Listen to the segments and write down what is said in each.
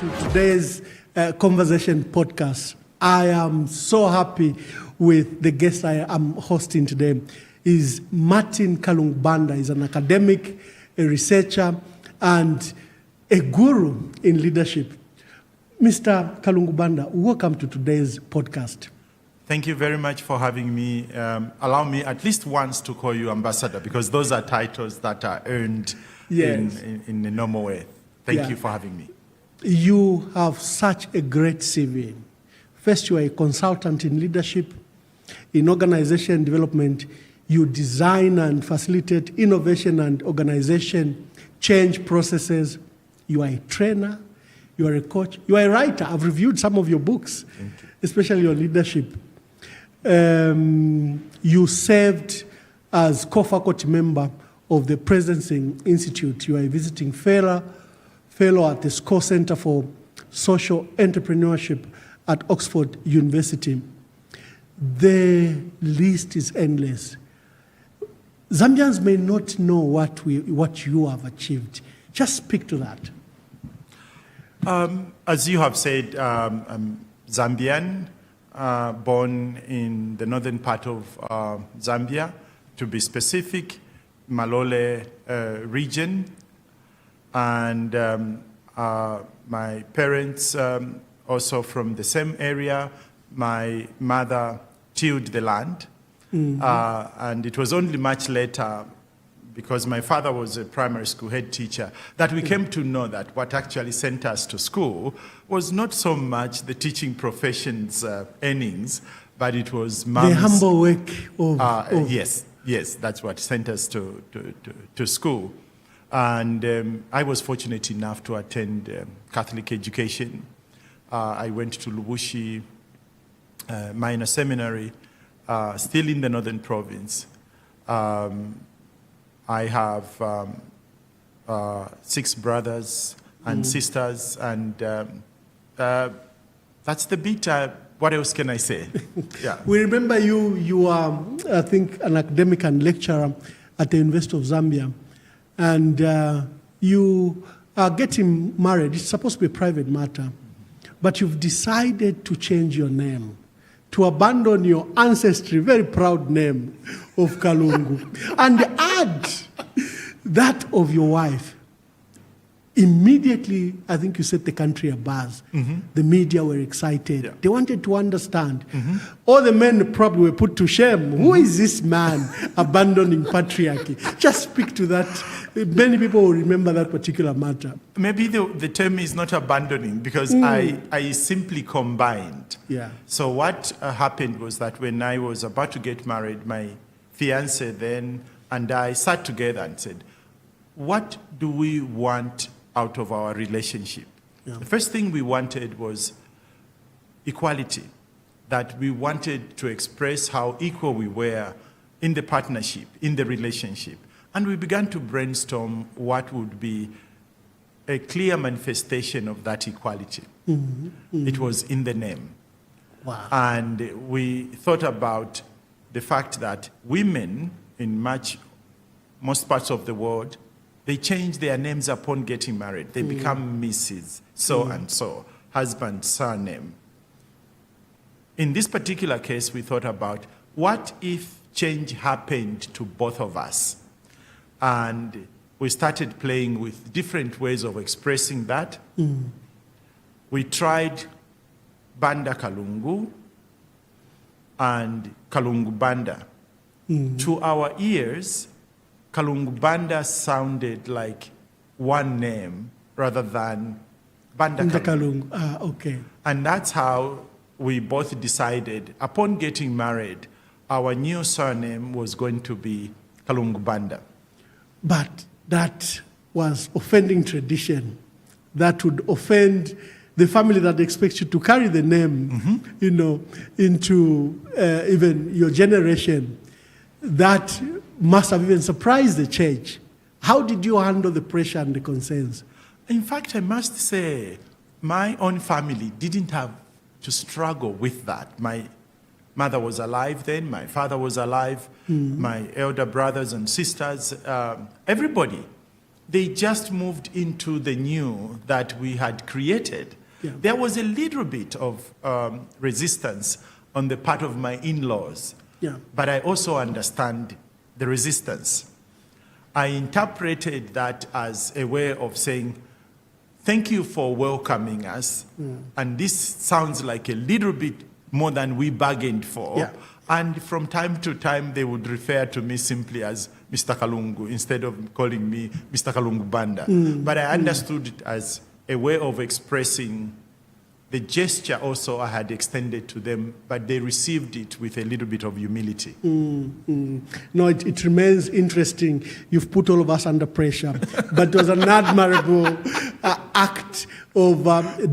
To today's conversation podcast. I am so happy with the guest I am hosting today. Is Martin Kalungu-Banda. He's an academic, a researcher, and a guru in leadership. Mr. Kalungu-Banda, welcome to today's podcast. Thank you very much for having me. Allow me at least once to call you ambassador, because those are titles that are earned in a normal way. Thank you for having me. You have such a great CV. First, you are a consultant in leadership. In organization development, you design and facilitate innovation and organization change processes. You are a trainer. You are a coach. You are a writer. I've reviewed some of your books, especially on leadership. You served as co-faculty member of the Presidency Institute. You are a visiting fellow at the SCORE Center for Social Entrepreneurship at Oxford University. The list is endless. Zambians may not know what you have achieved. Just speak to that. As you have said, I'm Zambian, born in the northern part of Zambia, to be specific, Malole region. And my parents also from the same area. My mother tilled the land. And it was only much later, because my father was a primary school head teacher, that we came to know that what actually sent us to school was not so much the teaching profession's earnings, but it was mom's... The humble work of... Yes, that's what sent us to school. And I was fortunate enough to attend Catholic education. I went to Lubushi Minor Seminary, still in the Northern Province. I have 6 brothers and sisters, and that's the bit. What else can I say? Yeah. We remember you are, I think, an academic and lecturer at the University of Zambia, and you are getting married. It's supposed to be a private matter, but you've decided to change your name, to abandon your ancestry, very proud name of Kalungu, and add that of your wife. Immediately, I think you set the country abuzz. The media were excited. Yeah. They wanted to understand. All the men probably were put to shame. Who is this man abandoning patriarchy? Just speak to that. Many people will remember that particular matter. Maybe the term is not abandoning, because I simply combined. Yeah. So what happened was that when I was about to get married, my fiancé then and I sat together and said, what do we want out of our relationship? Yeah. The first thing we wanted was equality, that we wanted to express how equal we were in the partnership, in the relationship. And we began to brainstorm what would be a clear manifestation of that equality. It was in the name. Wow. And we thought about the fact that women in most parts of the world, they change their names upon getting married. They become Mrs. So and so, husband, surname. In this particular case, we thought about what if change happened to both of us? And we started playing with different ways of expressing that. We tried Banda Kalungu and Kalungu-Banda. To our ears, Kalungu-Banda sounded like one name rather than Banda Kalungu. Okay. And that's how we both decided, upon getting married, our new surname was going to be Kalungu-Banda. But that was offending tradition. That would offend the family that expects you to carry the name, into even your generation. That must have even surprised the church. How did you handle the pressure and the concerns? In fact, I must say, my own family didn't have to struggle with that. My mother was alive then, my father was alive, my elder brothers and sisters, everybody. They just moved into the new that we had created. Yeah. There was a little bit of resistance on the part of my in-laws. Yeah. But I also understand the resistance. I interpreted that as a way of saying, thank you for welcoming us. And this sounds like a little bit more than we bargained for. Yeah. And from time to time, they would refer to me simply as Mr. Kalungu instead of calling me Mr. Kalungu-Banda. But I understood it as a way of expressing the gesture also I had extended to them, but they received it with a little bit of humility. No, it remains interesting. You've put all of us under pressure, but it was an admirable act of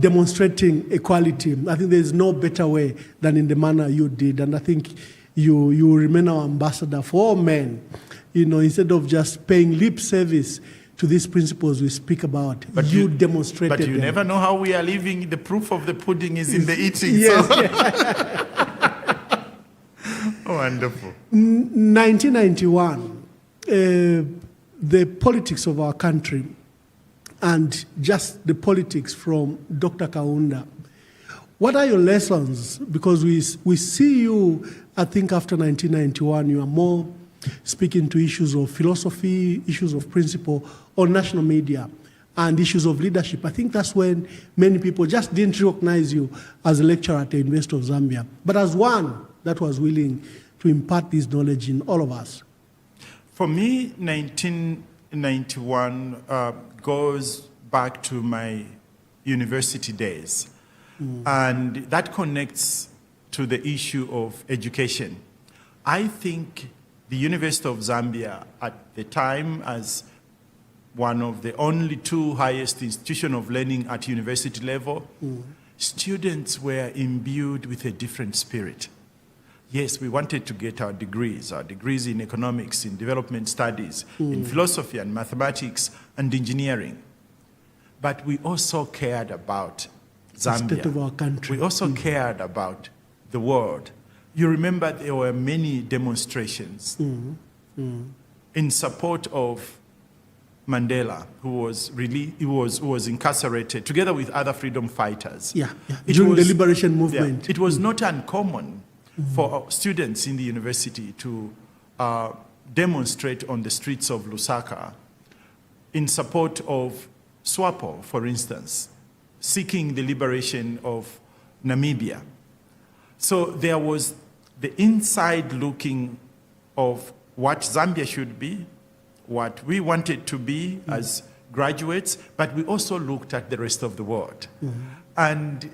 demonstrating equality. I think there's no better way than in the manner you did, and I think you remain our ambassador for all men. Instead of just paying lip service to these principles we speak about, but you demonstrated But you them. Never know how we are living. The proof of the pudding is in the eating. Yes. So. Wonderful. 1991, the politics of our country and just the politics from Dr. Kaunda. What are your lessons? Because we see you, I think after 1991, you are more speaking to issues of philosophy, issues of principle on national media. and issues of leadership. I think that's when many people just didn't recognize you as a lecturer at the University of Zambia, but as one that was willing to impart this knowledge in all of us. For me, 1991 goes back to my university days. And that connects to the issue of education. I think the University of Zambia at the time, as one of the only two highest institutions of learning at university level, students were imbued with a different spirit. Yes, we wanted to get our degrees in economics, in development studies, in philosophy and mathematics and engineering. But we also cared about Zambia. The state of our country. We also cared about the world. You remember there were many demonstrations in support of Mandela, who was incarcerated together with other freedom fighters. During the liberation movement. It was not uncommon for students in the university to demonstrate on the streets of Lusaka in support of SWAPO, for instance, seeking the liberation of Namibia. So there was the inside looking of what Zambia should be, what we wanted to be as graduates, but we also looked at the rest of the world. And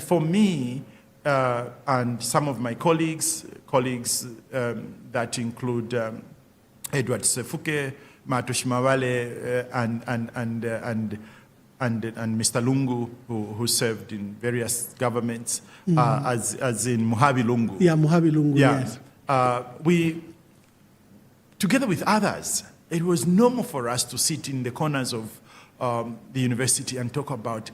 for me, and some of my colleagues that include Edward Sefuke, Mato Shimawale, and Mr. Lungu, who served in various governments, as in Muhabi Lungu. Muhabi Lungu, yes. We, together with others, it was normal for us to sit in the corners of the university and talk about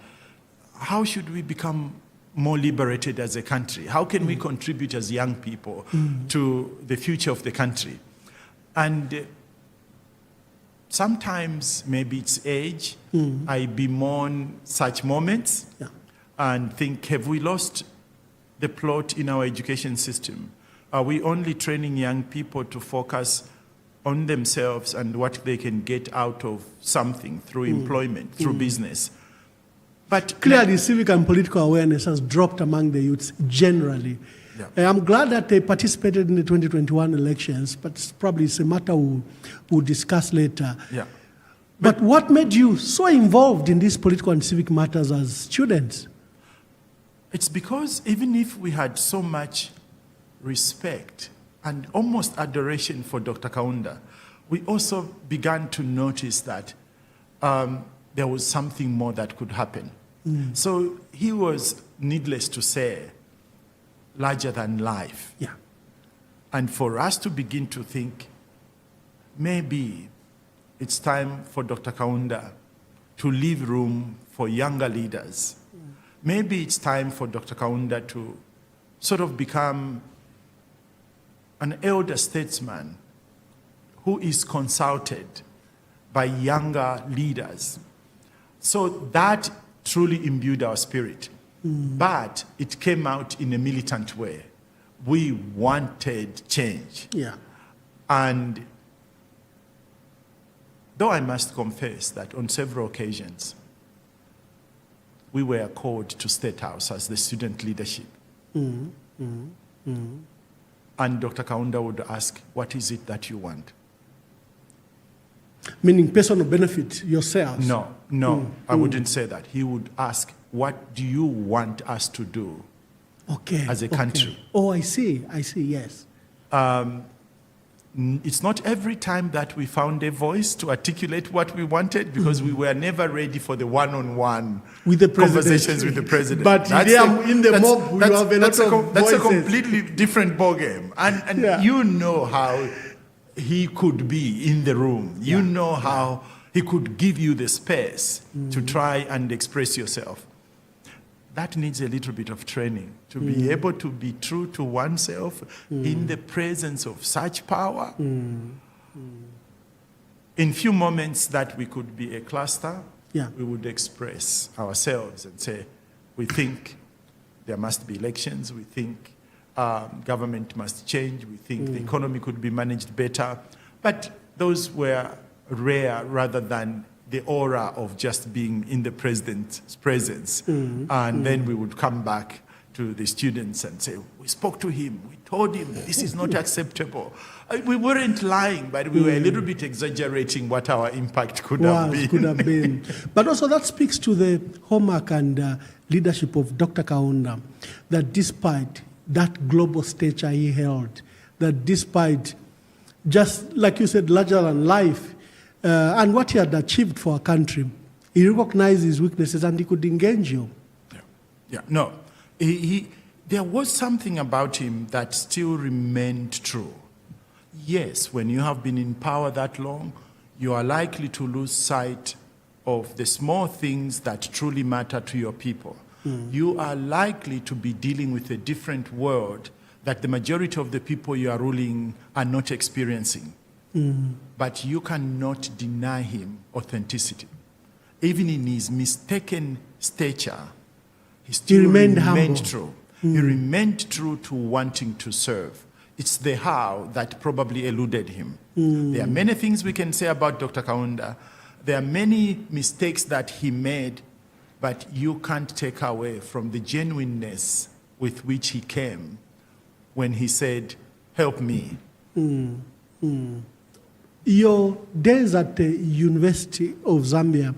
how should we become more liberated as a country? How can we contribute as young people to the future of the country? And sometimes, maybe it's age, I bemoan such moments and think, have we lost the plot in our education system? Are we only training young people to focus on themselves and what they can get out of something through employment, through business? But clearly, civic and political awareness has dropped among the youths generally. I'm glad that they participated in the 2021 elections, but it's a matter we'll discuss later. But what made you so involved in these political and civic matters as students? It's because even if we had so much respect and almost adoration for Dr. Kaunda, we also began to notice that there was something more that could happen. So he was, needless to say, larger than life. And for us to begin to think, maybe it's time for Dr. Kaunda to leave room for younger leaders. Maybe it's time for Dr. Kaunda to sort of become an elder statesman who is consulted by younger leaders. So that truly imbued our spirit. But it came out in a militant way. We wanted change. And though I must confess that on several occasions, we were called to State House as the student leadership. And Dr. Kaunda would ask, what is it that you want? Meaning personal benefit yourselves? No, I wouldn't say that. He would ask, what do you want us to do as a country? Oh, I see, yes. It's not every time that we found a voice to articulate what we wanted, because we were never ready for the one-on-one with the conversations with the president. But in the mob, we have a lot of That's a voices. completely different ballgame. And you know how he could be in the room. You know how he could give you the space to try and express yourself. That needs a little bit of training to be able to be true to oneself in the presence of such power. In few moments that we could be a cluster, we would express ourselves and say, we think there must be elections, we think government must change, we think the economy could be managed better. But those were rare rather than the aura of just being in the president's presence. And then we would come back to the students and say, we spoke to him, we told him this is not acceptable. We weren't lying, but we were a little bit exaggerating what our impact could have been. But also that speaks to the hallmark and leadership of Dr. Kaunda, that despite that global stature he held, that despite just, like you said, larger than life, and what he had achieved for our country, he recognized his weaknesses and he could engage you. No. There was something about him that still remained true. Yes, when you have been in power that long, you are likely to lose sight of the small things that truly matter to your people. You are likely to be dealing with a different world that the majority of the people you are ruling are not experiencing. But you cannot deny him authenticity. Even in his mistaken stature, he still remained true. He remained true to wanting to serve. It's the how that probably eluded him. There are many things we can say about Dr. Kaunda. There are many mistakes that he made, but you can't take away from the genuineness with which he came when he said, help me. Your days at the University of Zambia,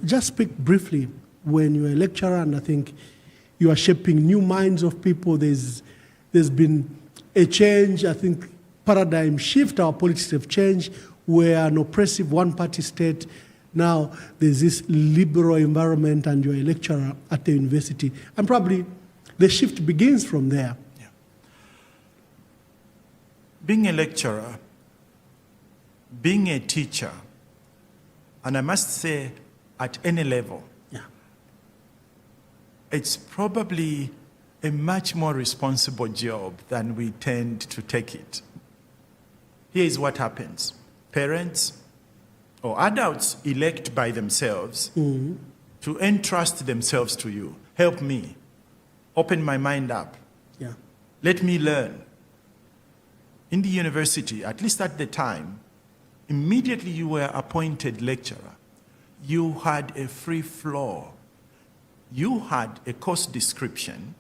just speak briefly when you were a lecturer, and I think you are shaping new minds of people. There's been a change, I think, paradigm shift. Our politics have changed. We're an oppressive one-party state. Now there's this liberal environment, and you're a lecturer at the university. And probably the shift begins from there. Yeah. Being a lecturer, being a teacher, and I must say at any level, it's probably a much more responsible job than we tend to take it. Here is what happens. Parents or adults elect by themselves to entrust themselves to you. Help me. Open my mind up. Let me learn. In the university, at least at the time, immediately you were appointed lecturer, you had a free floor. You had a course description,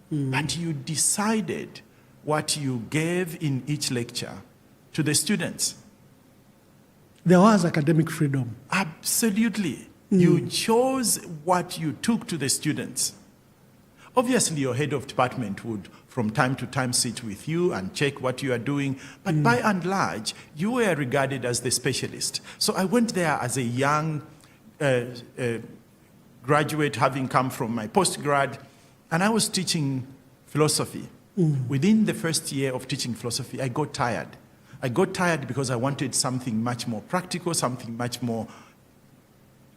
but you decided what you gave in each lecture to the students. There was academic freedom. Absolutely. You chose what you took to the students. Obviously, your head of department would, from time to time, sit with you and check what you are doing. But by and large, you were regarded as the specialist. So I went there as a young graduate, having come from my postgrad, and I was teaching philosophy. Within the first year of teaching philosophy, I got tired. I got tired because I wanted something much more practical, something much more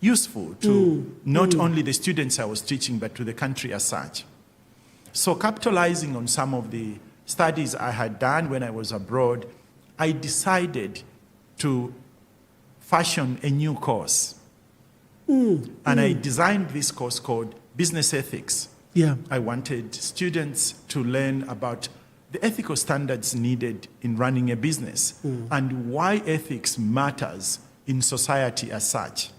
useful to not only the students I was teaching, but to the country as such. So capitalizing on some of the studies I had done when I was abroad, I decided to fashion a new course. And I designed this course called Business Ethics. I wanted students to learn about the ethical standards needed in running a business and why ethics matters in society as such.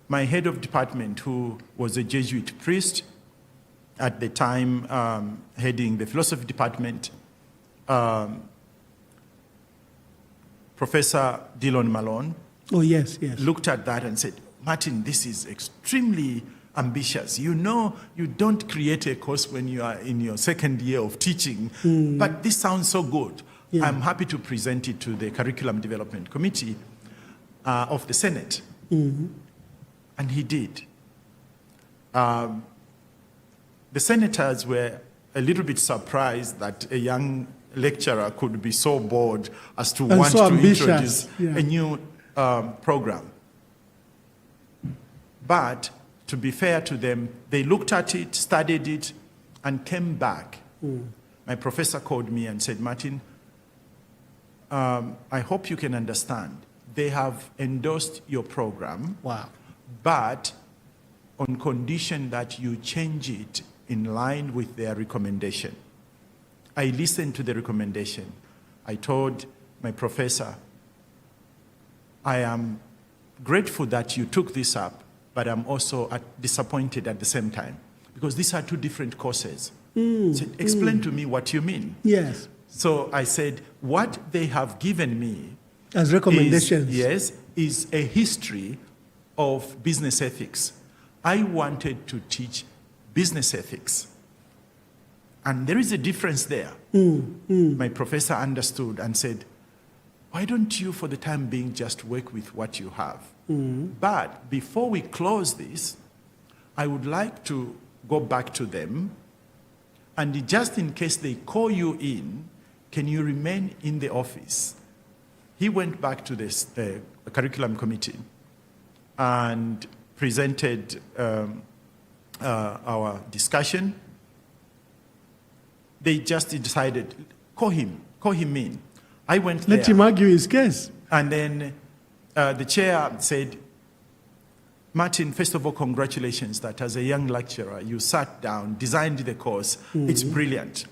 My head of department, who was a Jesuit priest at the time, heading the philosophy department, Professor Dillon Malone, looked at that and said, Martin, this is extremely ambitious. You know, you don't create a course when you are in your second year of teaching, but this sounds so good. I'm happy to present it to the Curriculum Development Committee of the Senate. And he did. The senators were a little bit surprised that a young lecturer could be so bold as to want to introduce a new program. But to be fair to them, they looked at it, studied it, and came back. My professor called me and said, Martin, I hope you can understand. They have endorsed your program, but on condition that you change it in line with their recommendation. I listened to the recommendation. I told my professor, I am grateful that you took this up, but I'm also disappointed at the same time, because these are two different courses. He said, explain to me what you mean. Yes. So I said, what they have given me as recommendations, is a history of business ethics. I wanted to teach business ethics. And there is a difference there. My professor understood and said, why don't you, for the time being, just work with what you have? But before we close this, I would like to go back to them, and just in case they call you in, can you remain in the office? He went back to this curriculum committee and presented our discussion. They just decided, call him in. I went there. Let him argue his case. And then the chair said, Martin, first of all, congratulations that as a young lecturer, you sat down, designed the course. It's brilliant.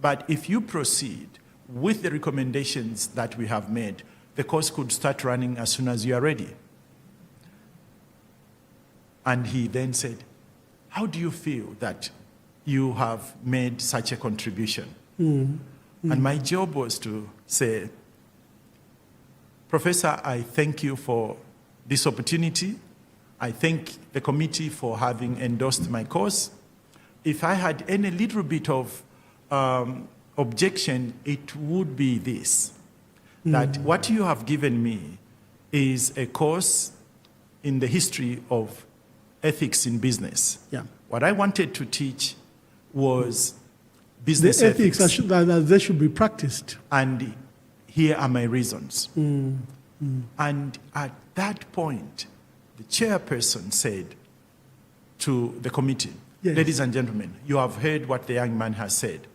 But if you proceed with the recommendations that we have made, the course could start running as soon as you are ready. And he then said, how do you feel that you have made such a contribution? And my job was to say, Professor, I thank you for this opportunity. I thank the committee for having endorsed my course. If I had any little bit of objection, it would be this, that what you have given me is a course in the history of ethics in business. Yeah. What I wanted to teach was business ethics. That they should be practiced. And here are my reasons. And at that point, the chairperson said to the committee, ladies and gentlemen, you have heard what the young man has said.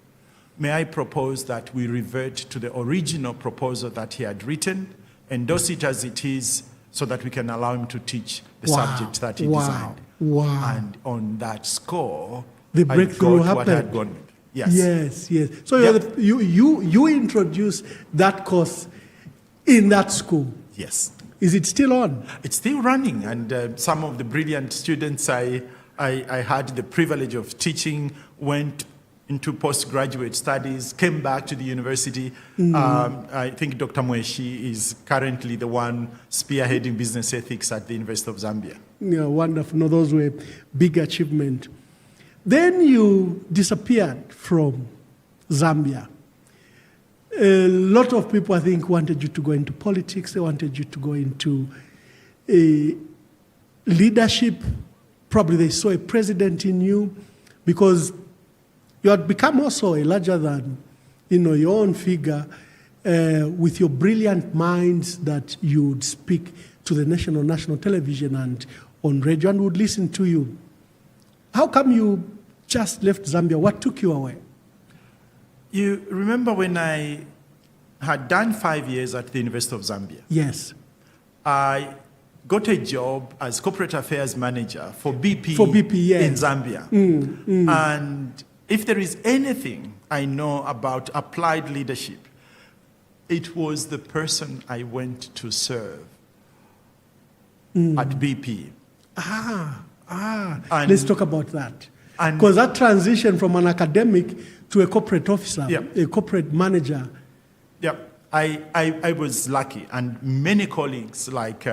May I propose that we revert to the original proposal that he had written, endorse it as it is, so that we can allow him to teach the subject that he designed. And on that score, the breakthrough happened. What had gone. Yes. So you introduced that course in that school. Yes. Is it still on? It's still running, and some of the brilliant students I had the privilege of teaching went into postgraduate studies, came back to the university. I think Dr. Mweshi is currently the one spearheading business ethics at the University of Zambia. Yeah, wonderful. No, those were big achievements. Then you disappeared from Zambia. A lot of people, I think, wanted you to go into politics. They wanted you to go into leadership. Probably they saw a president in you, because you had become also a larger than, your own figure, with your brilliant minds that you would speak to the national television and on radio and would listen to you. How come you just left Zambia? What took you away? You remember when I had done 5 years at the University of Zambia? Yes. I got a job as corporate affairs manager for BP, yes. in Zambia. And if there is anything I know about applied leadership, it was the person I went to serve at BP. Let's talk about that. Because that transition from an academic to a corporate officer, a corporate manager. Yeah, I was lucky, and many colleagues like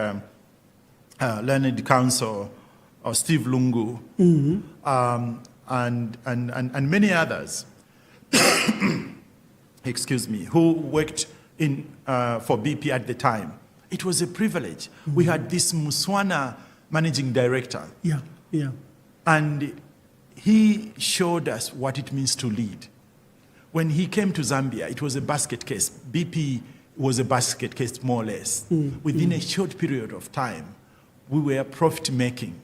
Leonard Council or Steve Lungu, and many others, excuse me, who worked for BP at the time. It was a privilege. We had this Muswana managing director. Yeah. And he showed us what it means to lead. When he came to Zambia, it was a basket case. BP was a basket case, more or less. Within a short period of time, we were profit-making.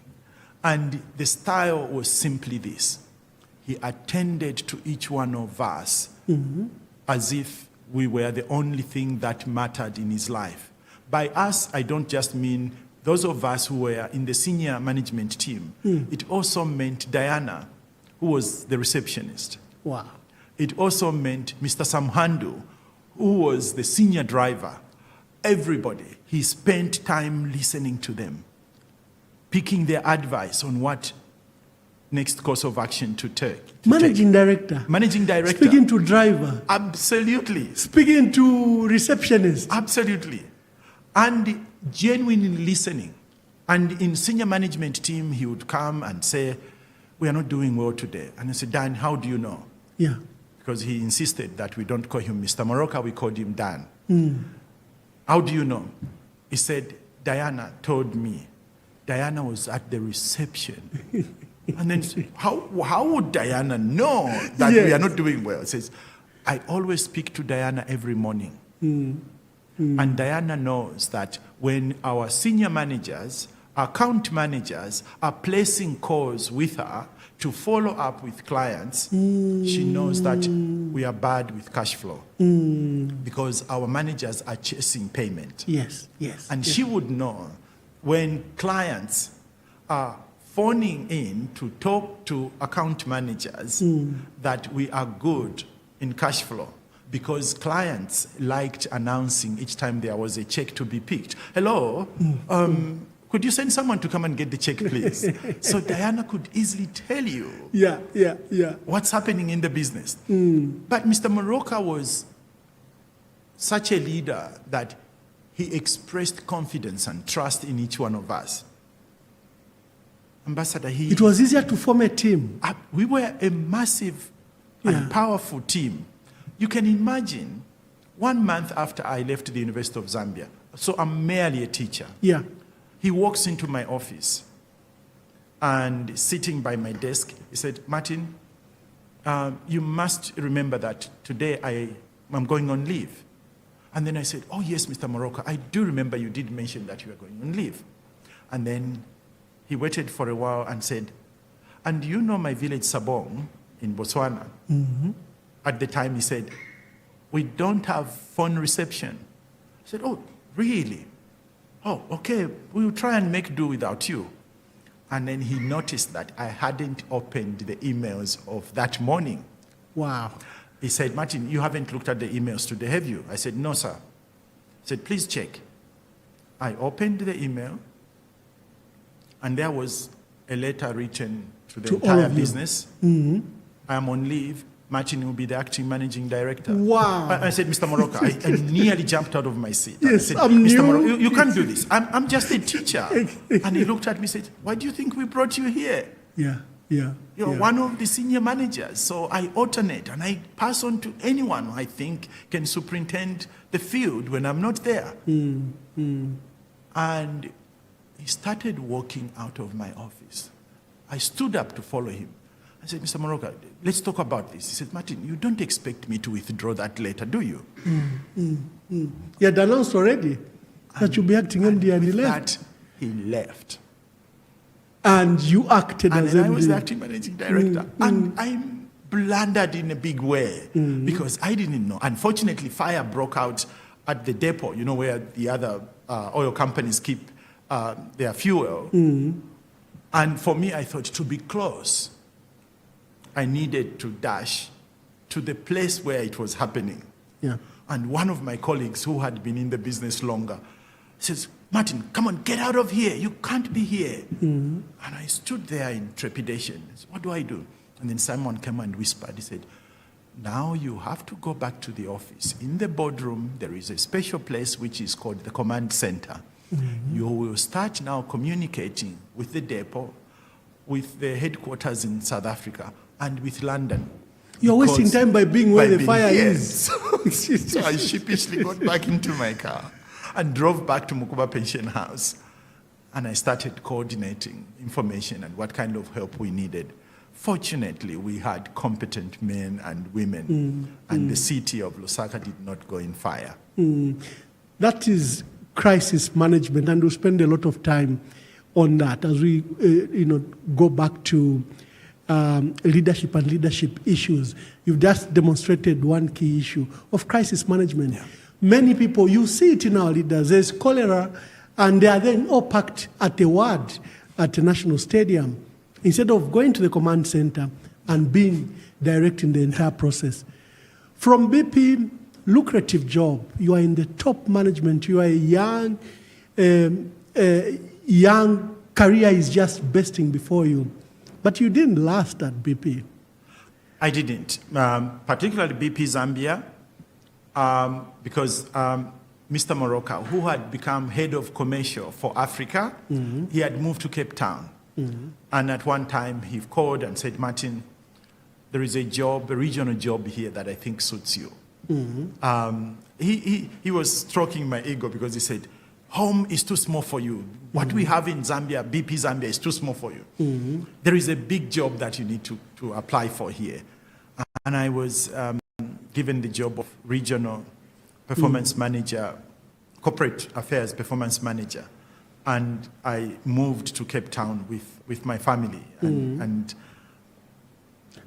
And the style was simply this. He attended to each one of us as if we were the only thing that mattered in his life. By us, I don't just mean those of us who were in the senior management team. It also meant Diana, who was the receptionist. Wow. It also meant Mr. Samhandu, who was the senior driver. everybody. He spent time listening to them, picking their advice on what next course of action to take. Managing director. Managing director. Speaking to driver. Absolutely. Speaking to receptionist. Absolutely. And genuinely listening. And in senior management team, he would come and say, we are not doing well today. And I said, Dan, how do you know? Yeah. Because he insisted that we don't call him Mr. Moroka, we called him Dan. How do you know? He said, Diana told me. Diana was at the reception. And then how would Diana know that we are not doing well? He says, I always speak to Diana every morning. And Diana knows that when our senior managers, account managers are placing calls with her to follow up with clients, she knows that we are bad with cash flow because our managers are chasing payment. Yes. And she would know when clients are phoning in to talk to account managers that we are good in cash flow because clients liked announcing each time there was a check to be picked. Hello, could you send someone to come and get the check, please? So Diana could easily tell you what's happening in the business. But Mr. Moroka was such a leader that he expressed confidence and trust in each one of us. Ambassador, it was easier to form a team. We were a massive and powerful team. You can imagine 1 month after I left the University of Zambia, so I'm merely a teacher. He walks into my office and sitting by my desk, he said, Martin, you must remember that today I'm going on leave. And then I said, oh yes, Mr. Moroka, I do remember you did mention that you were going on leave. And then he waited for a while and said, and you know my village Sabong in Botswana? At the time he said, we don't have phone reception. I said, oh, really? Oh, okay, we'll try and make do without you. And then he noticed that I hadn't opened the emails of that morning. Wow. He said, Martin, you haven't looked at the emails today, have you? I said, no, sir. He said, please check. I opened the email, and there was a letter written to the entire business. I am on leave. Martin will be the acting managing director. Wow. I said, Mr. Moroka, I nearly jumped out of my seat. Yes, I said, I'm Mr. new. Moroka, you can't do this. I'm just a teacher. And he looked at me and said, why do you think we brought you here? You're one of the senior managers. So I alternate and I pass on to anyone who I think can superintend the field when I'm not there. And he started walking out of my office. I stood up to follow him. I said, Mr. Moroka, let's talk about this. He said, Martin, you don't expect me to withdraw that letter, do you? You had announced already that you'll be acting MD and he left. He left. And you acted as MD. And I was the acting managing director. And I blundered in a big way because I didn't know. Unfortunately, fire broke out at the depot, you know, where the other oil companies keep their fuel. And for me, I thought to be close, I needed to dash to the place where it was happening. And one of my colleagues who had been in the business longer says, Martin, come on, get out of here. You can't be here. And I stood there in trepidation. I said, what do I do? And then someone came and whispered. He said, now you have to go back to the office. In the boardroom, there is a special place which is called the command center. You will start now communicating with the depot, with the headquarters in South Africa, and with London. You're wasting time by being where the fire is. So I sheepishly got back into my car and drove back to Mukuba Pension House. And I started coordinating information and what kind of help we needed. Fortunately, we had competent men and women, and the city of Lusaka did not go in fire. That is crisis management, and we'll spend a lot of time on that as we go back to leadership and leadership issues. You've just demonstrated one key issue of crisis management. Many people, you see it in our leaders, there's cholera, and they are then all packed at a ward at the National Stadium, instead of going to the command center and being direct in the entire process. From BP lucrative job. You are in the top management. You are a young career is just bursting before you. But you didn't last at BP. I didn't, particularly BP Zambia, because Mr. Moroka, who had become head of commercial for Africa, he had moved to Cape Town. And at one time, he called and said, Martin, there is a job, a regional job here that I think suits you. He was stroking my ego because he said, home is too small for you. What we have in Zambia, BP Zambia, is too small for you. There is a big job that you need to apply for here. And I was given the job of regional performance manager, corporate affairs performance manager. And I moved to Cape Town with my family. And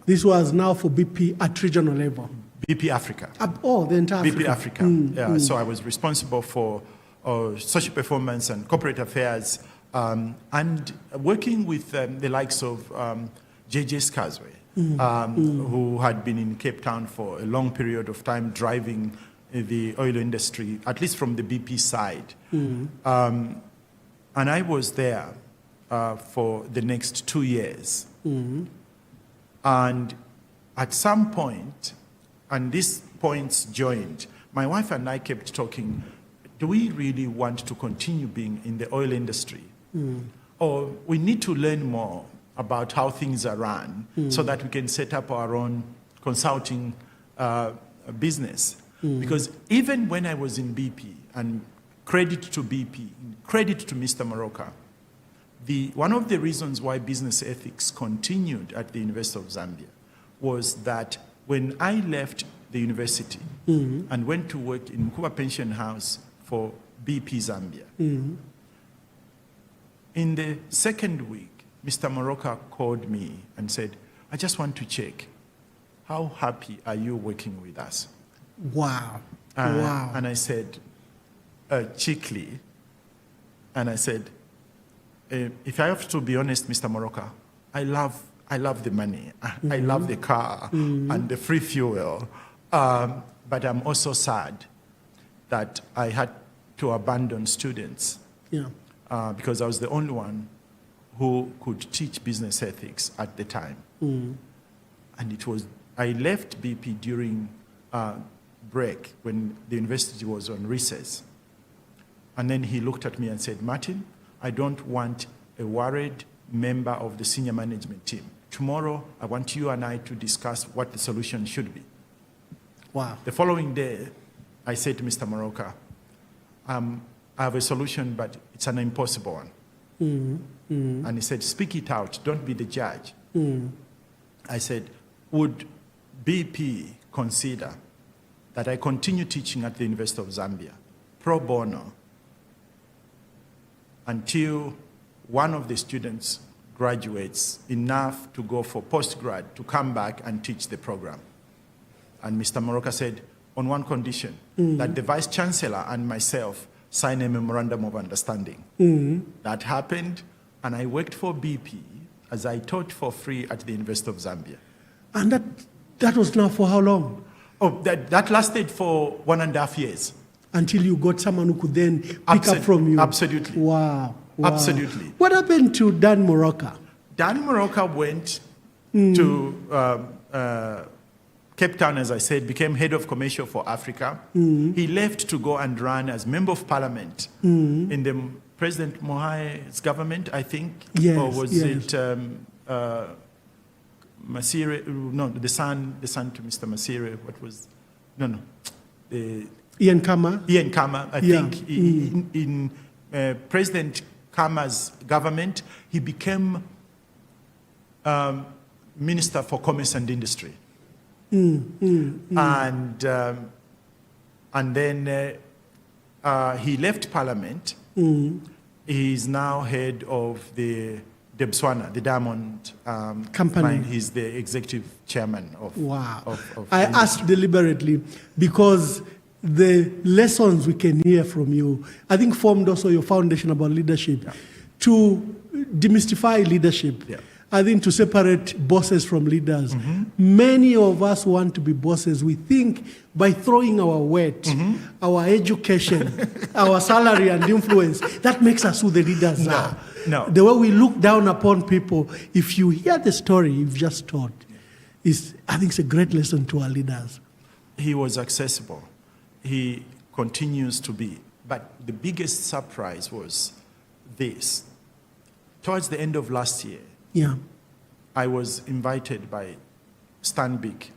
this was now for BP at regional level? BP Africa. The entire BP Africa. Yeah, so I was responsible for social performance and corporate affairs, and working with the likes of J.J. Skazwe, who had been in Cape Town for a long period of time, driving the oil industry, at least from the BP side. And I was there for the next 2 years. And at some point, and these points joined, my wife and I kept talking, do we really want to continue being in the oil industry? Or we need to learn more about how things are run so that we can set up our own consulting business. Because even when I was in BP, and credit to BP, credit to Mr. Moroka, one of the reasons why business ethics continued at the University of Zambia was that when I left the university and went to work in Mkuba Pension House for BP Zambia, in the second week, Mr. Moroka called me and said, I just want to check, how happy are you working with us? Wow. And I said, cheekily, and I said, if I have to be honest, Mr. Moroka, I love the money. I love the car and the free fuel. But I'm also sad that I had to abandon students because I was the only one who could teach business ethics at the time. And I left BP during break when the university was on recess. And then he looked at me and said, Martin, I don't want a worried member of the senior management team. Tomorrow, I want you and I to discuss what the solution should be. Wow. The following day, I said to Mr. Moroka, I have a solution, but it's an impossible one. And he said, speak it out, don't be the judge. I said, would BP consider that I continue teaching at the University of Zambia, pro bono, until one of the students graduates enough to go for postgrad to come back and teach the program? And Mr. Moroka said, on one condition, that the Vice Chancellor and myself sign a memorandum of understanding. That happened, and I worked for BP as I taught for free at the University of Zambia. And that was now for how long? Oh, that lasted for 1.5 years. Until you got someone who could then pick up from you. Absolutely. Wow. Absolutely. What happened to Dan Moroka? Dan Moroka went to Cape Town, as I said, became head of commercial for Africa. He left to go and run as member of parliament in the President Moha's government, I think. Yes, or was it Masire? No, the son to Mr. Masire. What was? No. Ian Kama? Ian Kama, I think. In President Kama's government, he became Minister for Commerce and Industry. And then he left Parliament. He is now head of the Botswana, the Diamond Company. He's the executive chairman of. Wow. Of I asked deliberately because the lessons we can hear from you, I think, formed also your foundation about leadership. To demystify leadership, I think, to separate bosses from leaders. Many of us want to be bosses. We think by throwing our weight, our education, our salary and influence, that makes us who the leaders are. No. The way we look down upon people, if you hear the story you've just told, I think it's a great lesson to our leaders. He was accessible. He continues to be. But the biggest surprise was this. Towards the end of last year, I was invited by Stanbic,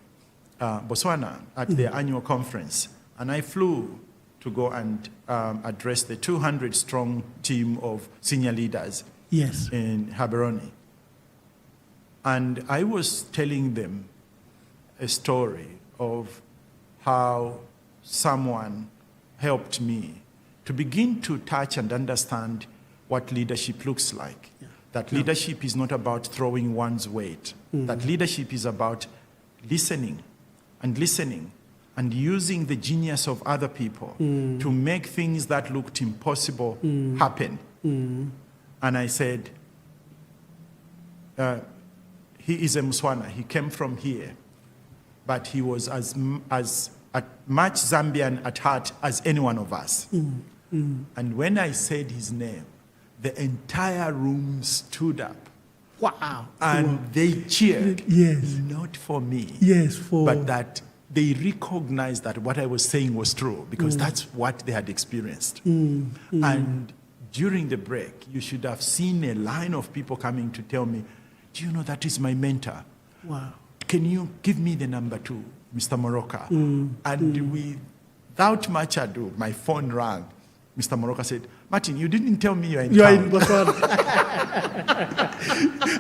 Botswana, at their annual conference. And I flew to go and address the 200-strong team of senior leaders in Gaborone. And I was telling them a story of how someone helped me to begin to touch and understand what leadership looks like. That leadership is not about throwing one's weight. That leadership is about listening and using the genius of other people to make things that looked impossible happen. And I said, he is a Mswana. He came from here. But he was as much Zambian at heart as any one of us. And when I said his name, the entire room stood up. Wow. And they cheered. Yes. Not for me. Yes, but that they recognized that what I was saying was true, because that's what they had experienced. And during the break, you should have seen a line of people coming to tell me, do you know that is my mentor? Wow. Can you give me the number to Mr. Moroka? And without much ado, my phone rang. Mr. Moroka said, Martin, you didn't tell me you're in Botswana.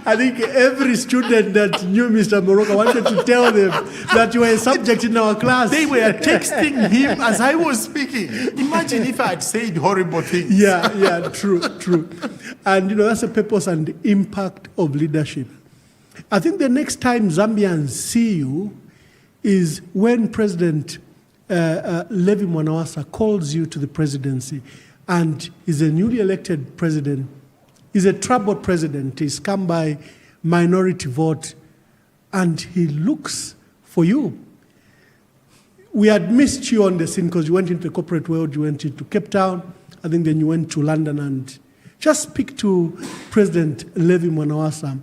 I think every student that knew Mr. Moroka wanted to tell them that you were a subject in our class. They were texting him as I was speaking. Imagine if I had said horrible things. Yeah, true. And that's the purpose and impact of leadership. I think the next time Zambians see you is when President Levi Mwanawasa calls you to the presidency, and is a newly elected president. He's a troubled president. He's come by minority vote, and he looks for you. We had missed you on the scene because you went into the corporate world, you went into Cape Town, I think then you went to London, and just speak to President Levi Mwanawasa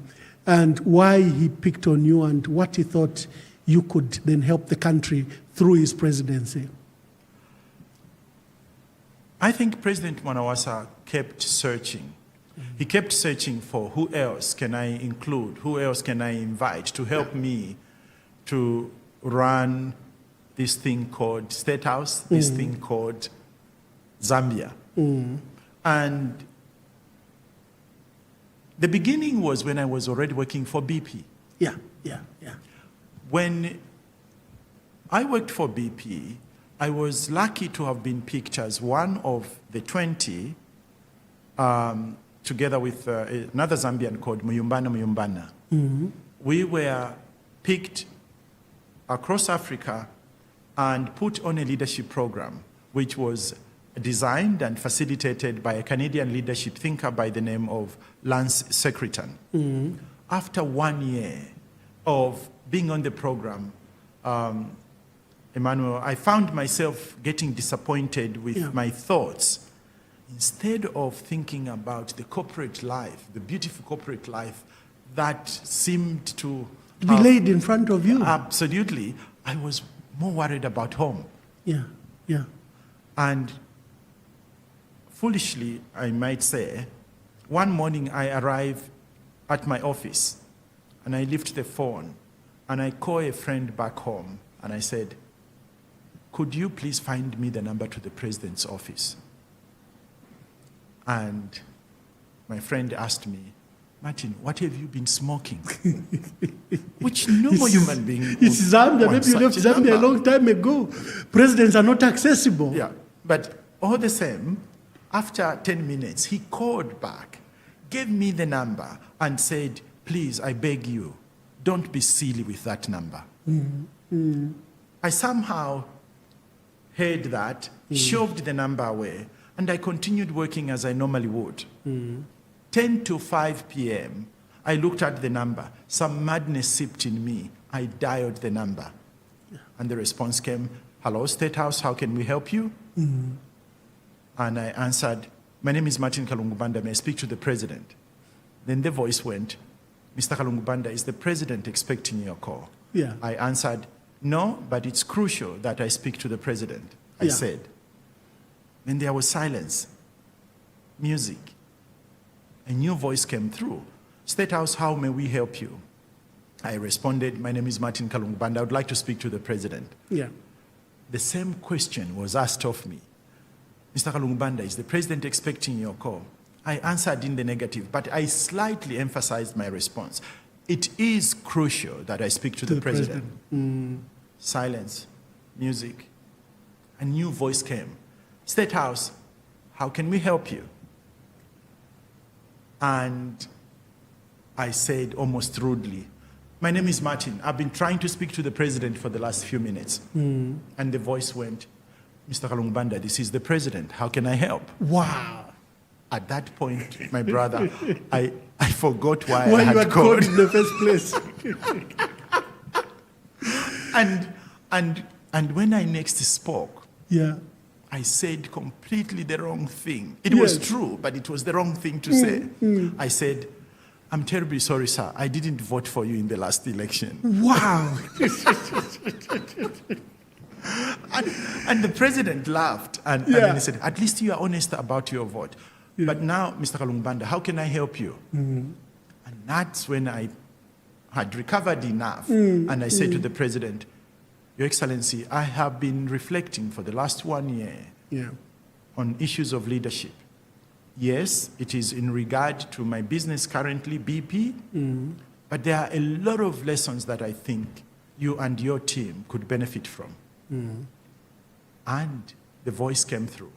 and why he picked on you and what he thought you could then help the country through his presidency. I think President Mwanawasa kept searching. He kept searching for who else can I include, who else can I invite to help me to run this thing called State House, this thing called Zambia. And the beginning was when I was already working for BP. Yeah. When I worked for BP, I was lucky to have been picked as one of the 20, together with another Zambian called Muyumbana. We were picked across Africa and put on a leadership program, which was designed and facilitated by a Canadian leadership thinker by the name of Lance Secretan. After 1 year of being on the program, Emmanuel, I found myself getting disappointed with my thoughts. Instead of thinking about the corporate life, the beautiful corporate life that seemed to be laid in front of you. Absolutely. I was more worried about home. Yeah. And foolishly, I might say, one morning I arrive at my office and I lift the phone and I call a friend back home and I said, could you please find me the number to the president's office? And my friend asked me, Martin, what have you been smoking? Which normal human being. It's Zambia. Maybe you left Zambia a long time ago. Presidents are not accessible. Yeah, but all the same, after 10 minutes, he called back, gave me the number, and said, please, I beg you, don't be silly with that number. I somehow heard that, shoved the number away, and I continued working as I normally would. 10 to 5 p.m., I looked at the number. Some madness seeped in me. I dialed the number. And the response came, "Hello, State House, how can we help you?" And I answered, "My name is Martin Kalungu-Banda, may I speak to the president?" Then the voice went, "Mr. Kalungu-Banda, is the president expecting your call?" Yeah. I answered, "No, but it's crucial that I speak to the president," I said. Then there was silence, music. A new voice came through. "State House, how may we help you?" I responded, "My name is Martin Kalungu-Banda, I would like to speak to the president." Yeah. The same question was asked of me. "Mr. Kalungu-Banda, is the president expecting your call?" I answered in the negative, but I slightly emphasized my response. It is crucial that I speak to the president. Silence, music. A new voice came. "State House, how can we help you?" And I said almost rudely, "My name is Martin. I've been trying to speak to the president for the last few minutes." And the voice went, "Mr. Kalungu-Banda, this is the president. How can I help?" Wow. At that point, my brother, I forgot why Why I you had had called called. in the first place. And when I next spoke, Yeah. I said completely the wrong thing. It was Yes. true, but it was the wrong thing to say. I said, "I'm terribly sorry, sir. I didn't vote for you in the last election." Wow. And the president laughed. And then he said, "At least you are honest about your vote. But now, Mr. Kalungu-Banda, how can I help you?" And that's when I had recovered enough. And I said to the president, "Your Excellency, I have been reflecting for the last 1 year on issues of leadership. Yes, it is in regard to my business currently, BP, but there are a lot of lessons that I think you and your team could benefit from." And the voice came through.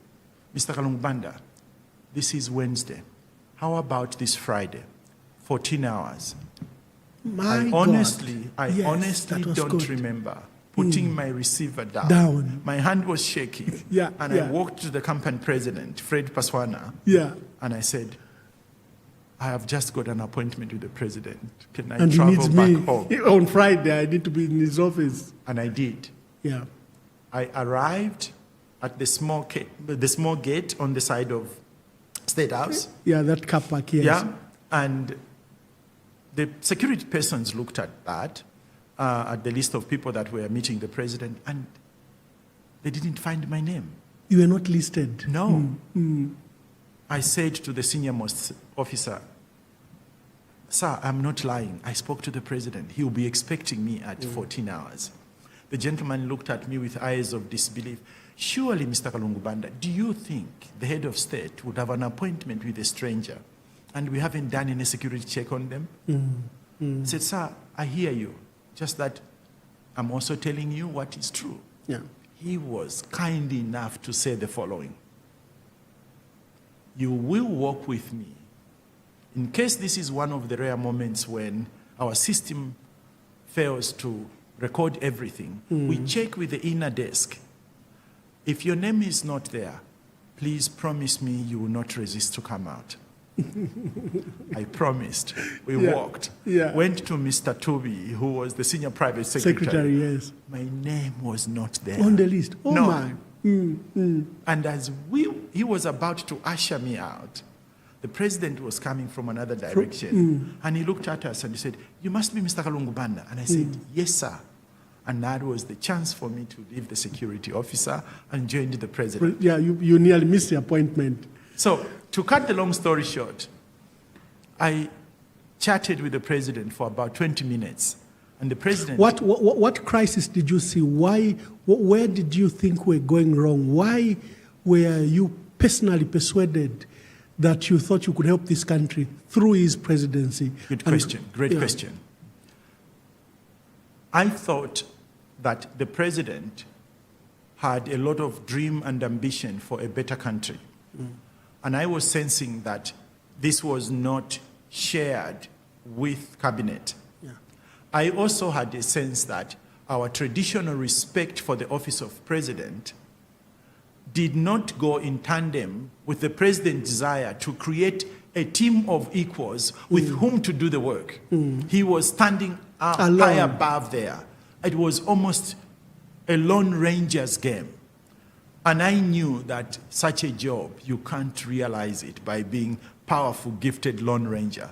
"Mr. Kalungu-Banda, this is Wednesday. How about this Friday? 14 hours. I honestly that was don't good. remember putting my receiver down. My hand was shaking. I walked to the company president, Fred Paswana, and I said, "I have just got an appointment with the president. Can I And he travel needs back me home?" on Friday. I need to be in his office. And I did. Yeah. I arrived at the small gate on the side of State House. Yeah, that car park, yes. Yeah, and the security persons looked at that, at the list of people that were meeting the president, and they didn't find my name. You were not listed. No. I said to the senior most officer, "Sir, I'm not lying. I spoke to the president. He will be expecting me at 14 hours. The gentleman looked at me with eyes of disbelief. "Surely, Mr. Kalungu-Banda, do you think the head of state would have an appointment with a stranger and we haven't done any security check on them?" I said, "Sir, I hear you. Just that I'm also telling you what is true." Yeah. He was kind enough to say the following: "You will walk with me. In case this is one of the rare moments when our system fails to record everything, we check with the inner desk. If your name is not there, please promise me you will not resist to come out." I promised. We walked. Went to Mr. Tubi, who was the senior private secretary. Yes. My name was not there. On the list. Oh, No. my. And as he was about to usher me out, the president was coming from another direction. And he looked at us and he said, "You must be Mr. Kalungu-Banda." And I said, "Yes, sir." And that was the chance for me to leave the security officer and join the president. Yeah, you nearly missed the appointment. So, to cut the long story short, I chatted with the president for about 20 minutes. And the president... What crisis did you see? Where did you think we're going wrong? Why were you personally persuaded that you thought you could help this country through his presidency? Good question. Great question. I thought that the president had a lot of dream and ambition for a better country. And I was sensing that this was not shared with cabinet. I also had a sense that our traditional respect for the office of president did not go in tandem with the president's desire to create a team of equals with whom to do the work. He was standing up Alone. high above there. It was almost a Lone Ranger's game. And I knew that such a job, you can't realize it by being powerful, gifted Lone Ranger.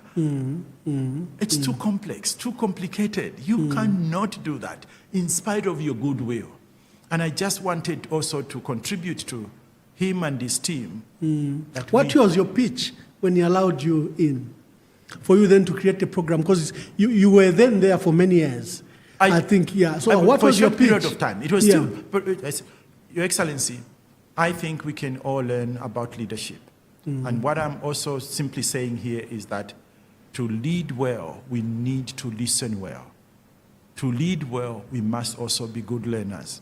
It's too complex, too complicated. You cannot do that in spite of your goodwill. And I just wanted also to contribute to him and his team. What was your pitch when he allowed you in? For you then to create a program? Because you were then there for many years. I think, yeah. So what was your pitch? Period of time. It was still, Your Excellency, I think we can all learn about leadership. And what I'm also simply saying here is that to lead well, we need to listen well. To lead well, we must also be good learners.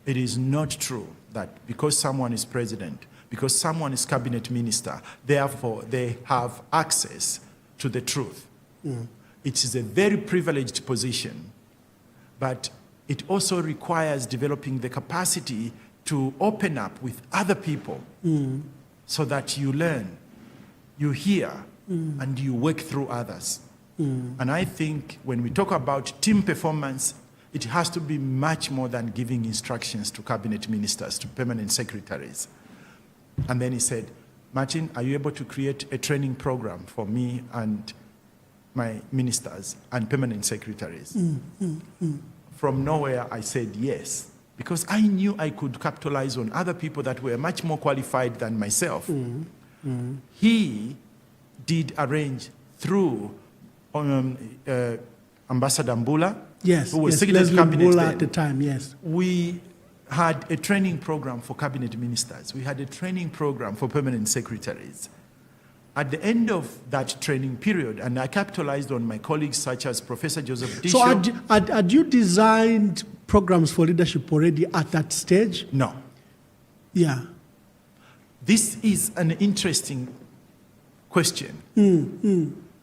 It is not true that because someone is president, because someone is cabinet minister, therefore they have access to the truth. It is a very privileged position, but it also requires developing the capacity to open up with other people so that you learn, you hear, and you work through others. And I think when we talk about team performance, it has to be much more than giving instructions to cabinet ministers, to permanent secretaries. And then he said, Martin, are you able to create a training program for me and my ministers and permanent secretaries? From nowhere, I said yes, because I knew I could capitalize on other people that were much more qualified than myself. He did arrange through Ambassador Mbula, Yes, who was yes, Secretary of Cabinet Mbula then. at the time, yes. We had a training program for cabinet ministers. We had a training program for permanent secretaries. At the end of that training period, and I capitalized on my colleagues such as Professor Joseph Disho. So had you designed programs for leadership already at that stage? No. Yeah. This is an interesting question.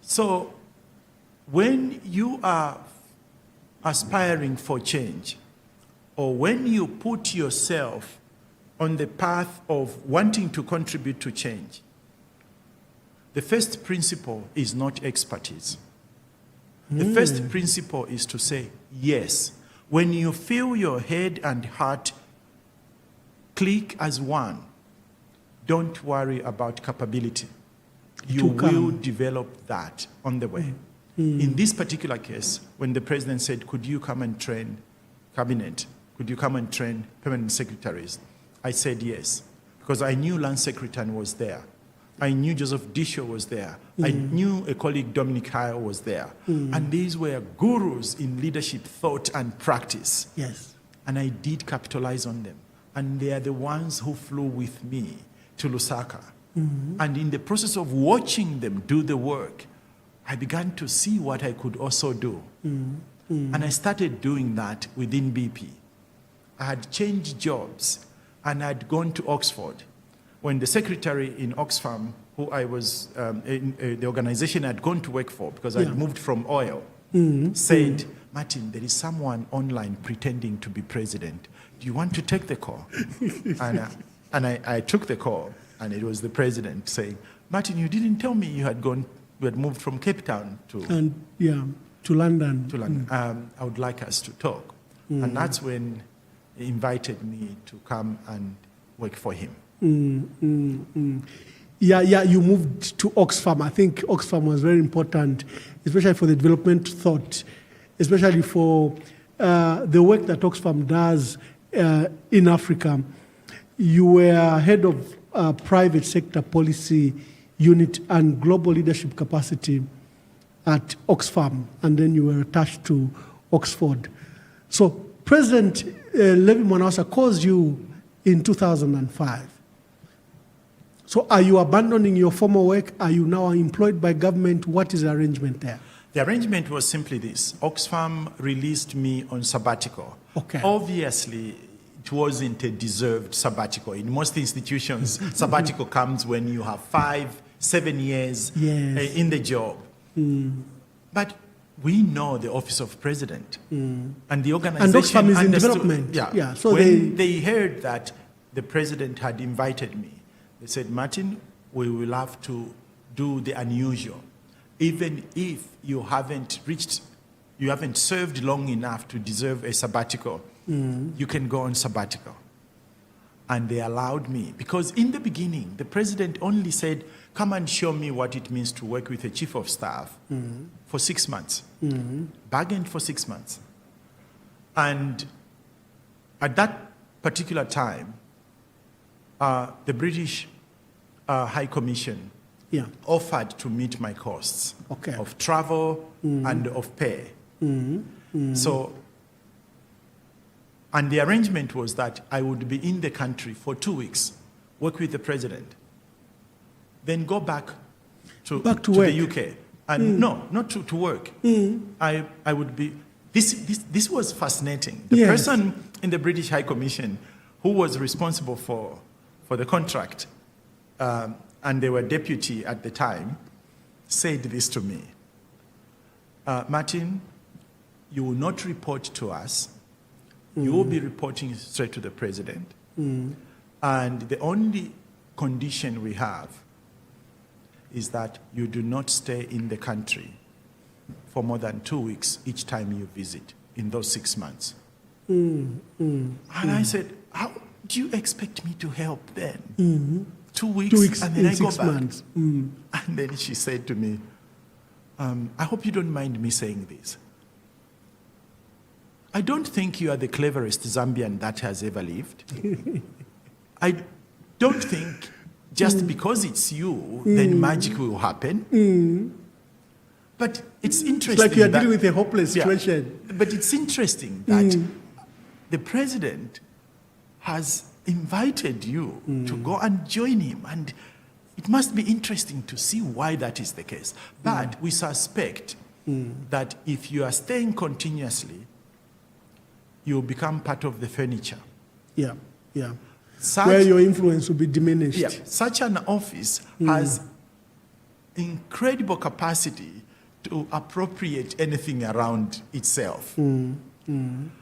So when you are aspiring for change, or when you put yourself on the path of wanting to contribute to change, the first principle is not expertise. The first principle is to say yes. When you feel your head and heart click as one, don't worry about capability. You will develop that on the way. In this particular case, when the president said, could you come and train cabinet? Could you come and train permanent secretaries? I said yes, because I knew Lance Secretary was there. I knew Joseph Disho was there. I knew a colleague, Dominic Hire, was there. And these were gurus in leadership, thought, and practice. Yes. And I did capitalize on them. And they are the ones who flew with me to Lusaka. And in the process of watching them do the work, I began to see what I could also do. And I started doing that within BP. I had changed jobs and I'd gone to Oxford. When the secretary in Oxfam, who I was, the organization I'd gone to work for, because I'd moved from oil, said, Martin, there is someone online pretending to be president. Do you want to take the call? And I took the call, and it was the president saying, Martin, you didn't tell me you had moved from Cape Town to London. To London. I would like us to talk. And that's when he invited me to come and work for him. Yeah, you moved to Oxfam. I think Oxfam was very important, especially for the development thought, especially for the work that Oxfam does in Africa. You were head of private sector policy unit and global leadership capacity at Oxfam, and then you were attached to Oxford. So President Levi Mwanawasa calls you in 2005. So are you abandoning your former work? Are you now employed by government? What is the arrangement there? The arrangement was simply this. Oxfam released me on sabbatical. Okay. Obviously, it wasn't a deserved sabbatical. In most institutions, sabbatical comes when you have 5-7 years in the job. But we know the Office of President and the organization. And Oxfam is in understood, development. So when they heard that the president had invited me, they said, Martin, we will have to do the unusual. Even if you haven't served long enough to deserve a sabbatical, you can go on sabbatical. And they allowed me, because in the beginning, the president only said, come and show me what it means to work with a chief of staff for 6 months. Bargained for 6 months. And at that particular time, the British High Commission offered to meet my costs of travel and of pay. So, and the arrangement was that I would be in the country for 2 weeks, work with the president, then go back to the UK. And no, not to work. I would be, this was fascinating. The person in the British High Commission who was responsible for the contract, and they were deputy at the time, said this to me. Martin, you will not report to us. You will be reporting straight to the president. And the only condition we have is that you do not stay in the country for more than 2 weeks each time you visit in those 6 months. And I said, how do you expect me to help then? 2 weeks, 2 weeks and then in I go 6 back. months. And then she said to me, I hope you don't mind me saying this. I don't think you are the cleverest Zambian that has ever lived. I don't think just because it's you, then magic will happen. But it's interesting. It's like you're dealing with a hopeless situation. But it's interesting that the president has invited you to go and join him. And it must be interesting to see why that is the case. But we suspect that if you are staying continuously, you'll become part of the furniture. Where your influence will be diminished. Such an office has incredible capacity to appropriate anything around itself.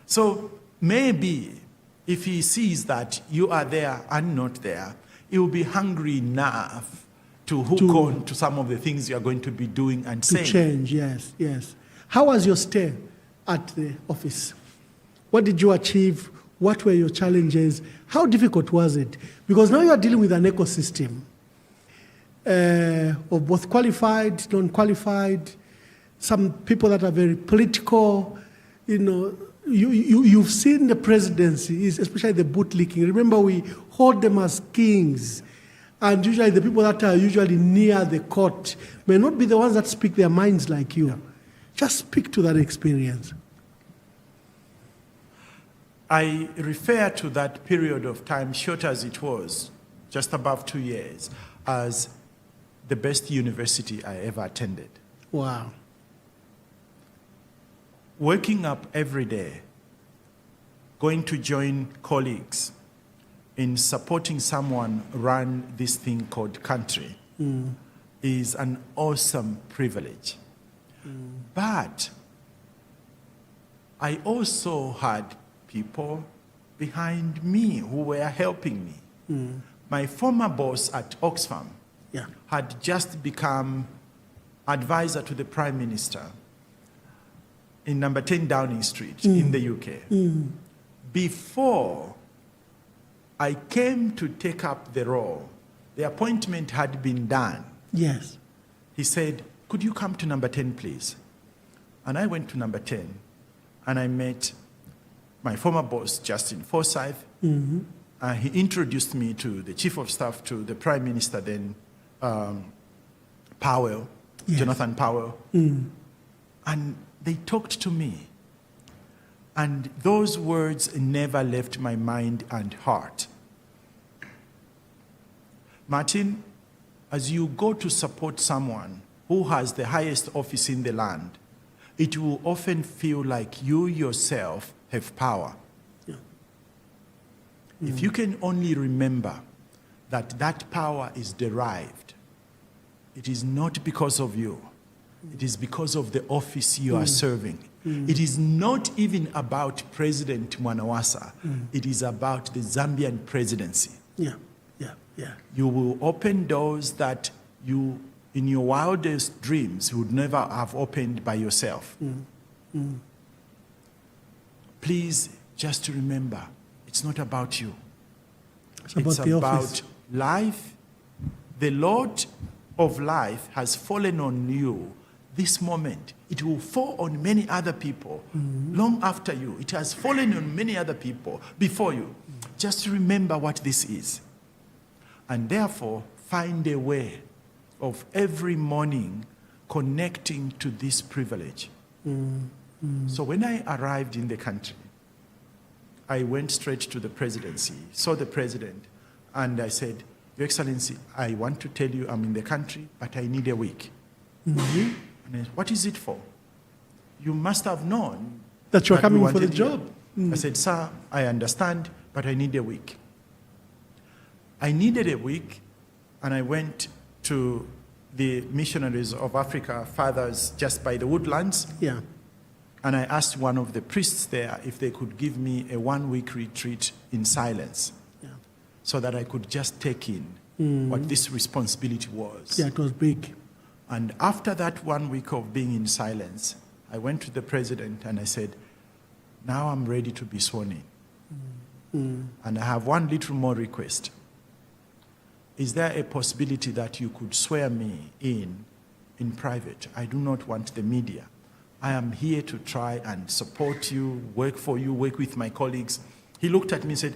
So maybe if he sees that you are there and not there, he will be hungry enough to hook on to some of the things you are going to be doing and saying. To change, yes. How was your stay at the office? What did you achieve? What were your challenges? How difficult was it? Because now you are dealing with an ecosystem of both qualified, non-qualified, some people that are very political. You know, you've seen the presidency, especially the bootlicking. Remember, we hold them as kings. And usually the people that are usually near the court may not be the ones that speak their minds like you. Just speak to that experience. I refer to that period of time, short as it was, just above 2 years, as the best university I ever attended. Wow. Waking up every day, going to join colleagues in supporting someone run this thing called country is an awesome privilege. But I also had people behind me who were helping me. My former boss at Oxfam had just become advisor to the Prime Minister in number 10 Downing Street in the UK. Before I came to take up the role, the appointment had been done. Yes. He said, could you come to number 10, please? And I went to number 10, and I met my former boss, Justin Forsyth. He introduced me to the Chief of Staff to the Prime Minister then, Powell, Jonathan Powell. And they talked to me. And those words never left my mind and heart. Martin, as you go to support someone who has the highest office in the land, it will often feel like you yourself have power. If you can only remember that that power is derived, it is not because of you. It is because of the office you are serving. It is not even about President Mwanawasa. It is about the Zambian presidency. You will open doors that you in your wildest dreams would never have opened by yourself. Please just remember, it's not about you. It's about life. The Lord of life has fallen on you this moment. It will fall on many other people long after you. It has fallen on many other people before you. Just remember what this is. And therefore, find a way of every morning connecting to this privilege. So when I arrived in the country, I went straight to the presidency, saw the president, and I said, Your Excellency, I want to tell you I'm in the country, but I need a week. And I said, what is it for? You must have known that you're coming for the job. I said, sir, I understand, but I need a week. I needed a week, and I went to the Missionaries of Africa Fathers just by the woodlands. Yeah. And I asked one of the priests there if they could give me a 1-week retreat in silence, so that I could just take in what this responsibility was. Yeah, it was big. And after that 1 week of being in silence, I went to the president and I said, now I'm ready to be sworn in. And I have one little more request. Is there a possibility that you could swear me in private? I do not want the media. I am here to try and support you, work for you, work with my colleagues. He looked at me and said,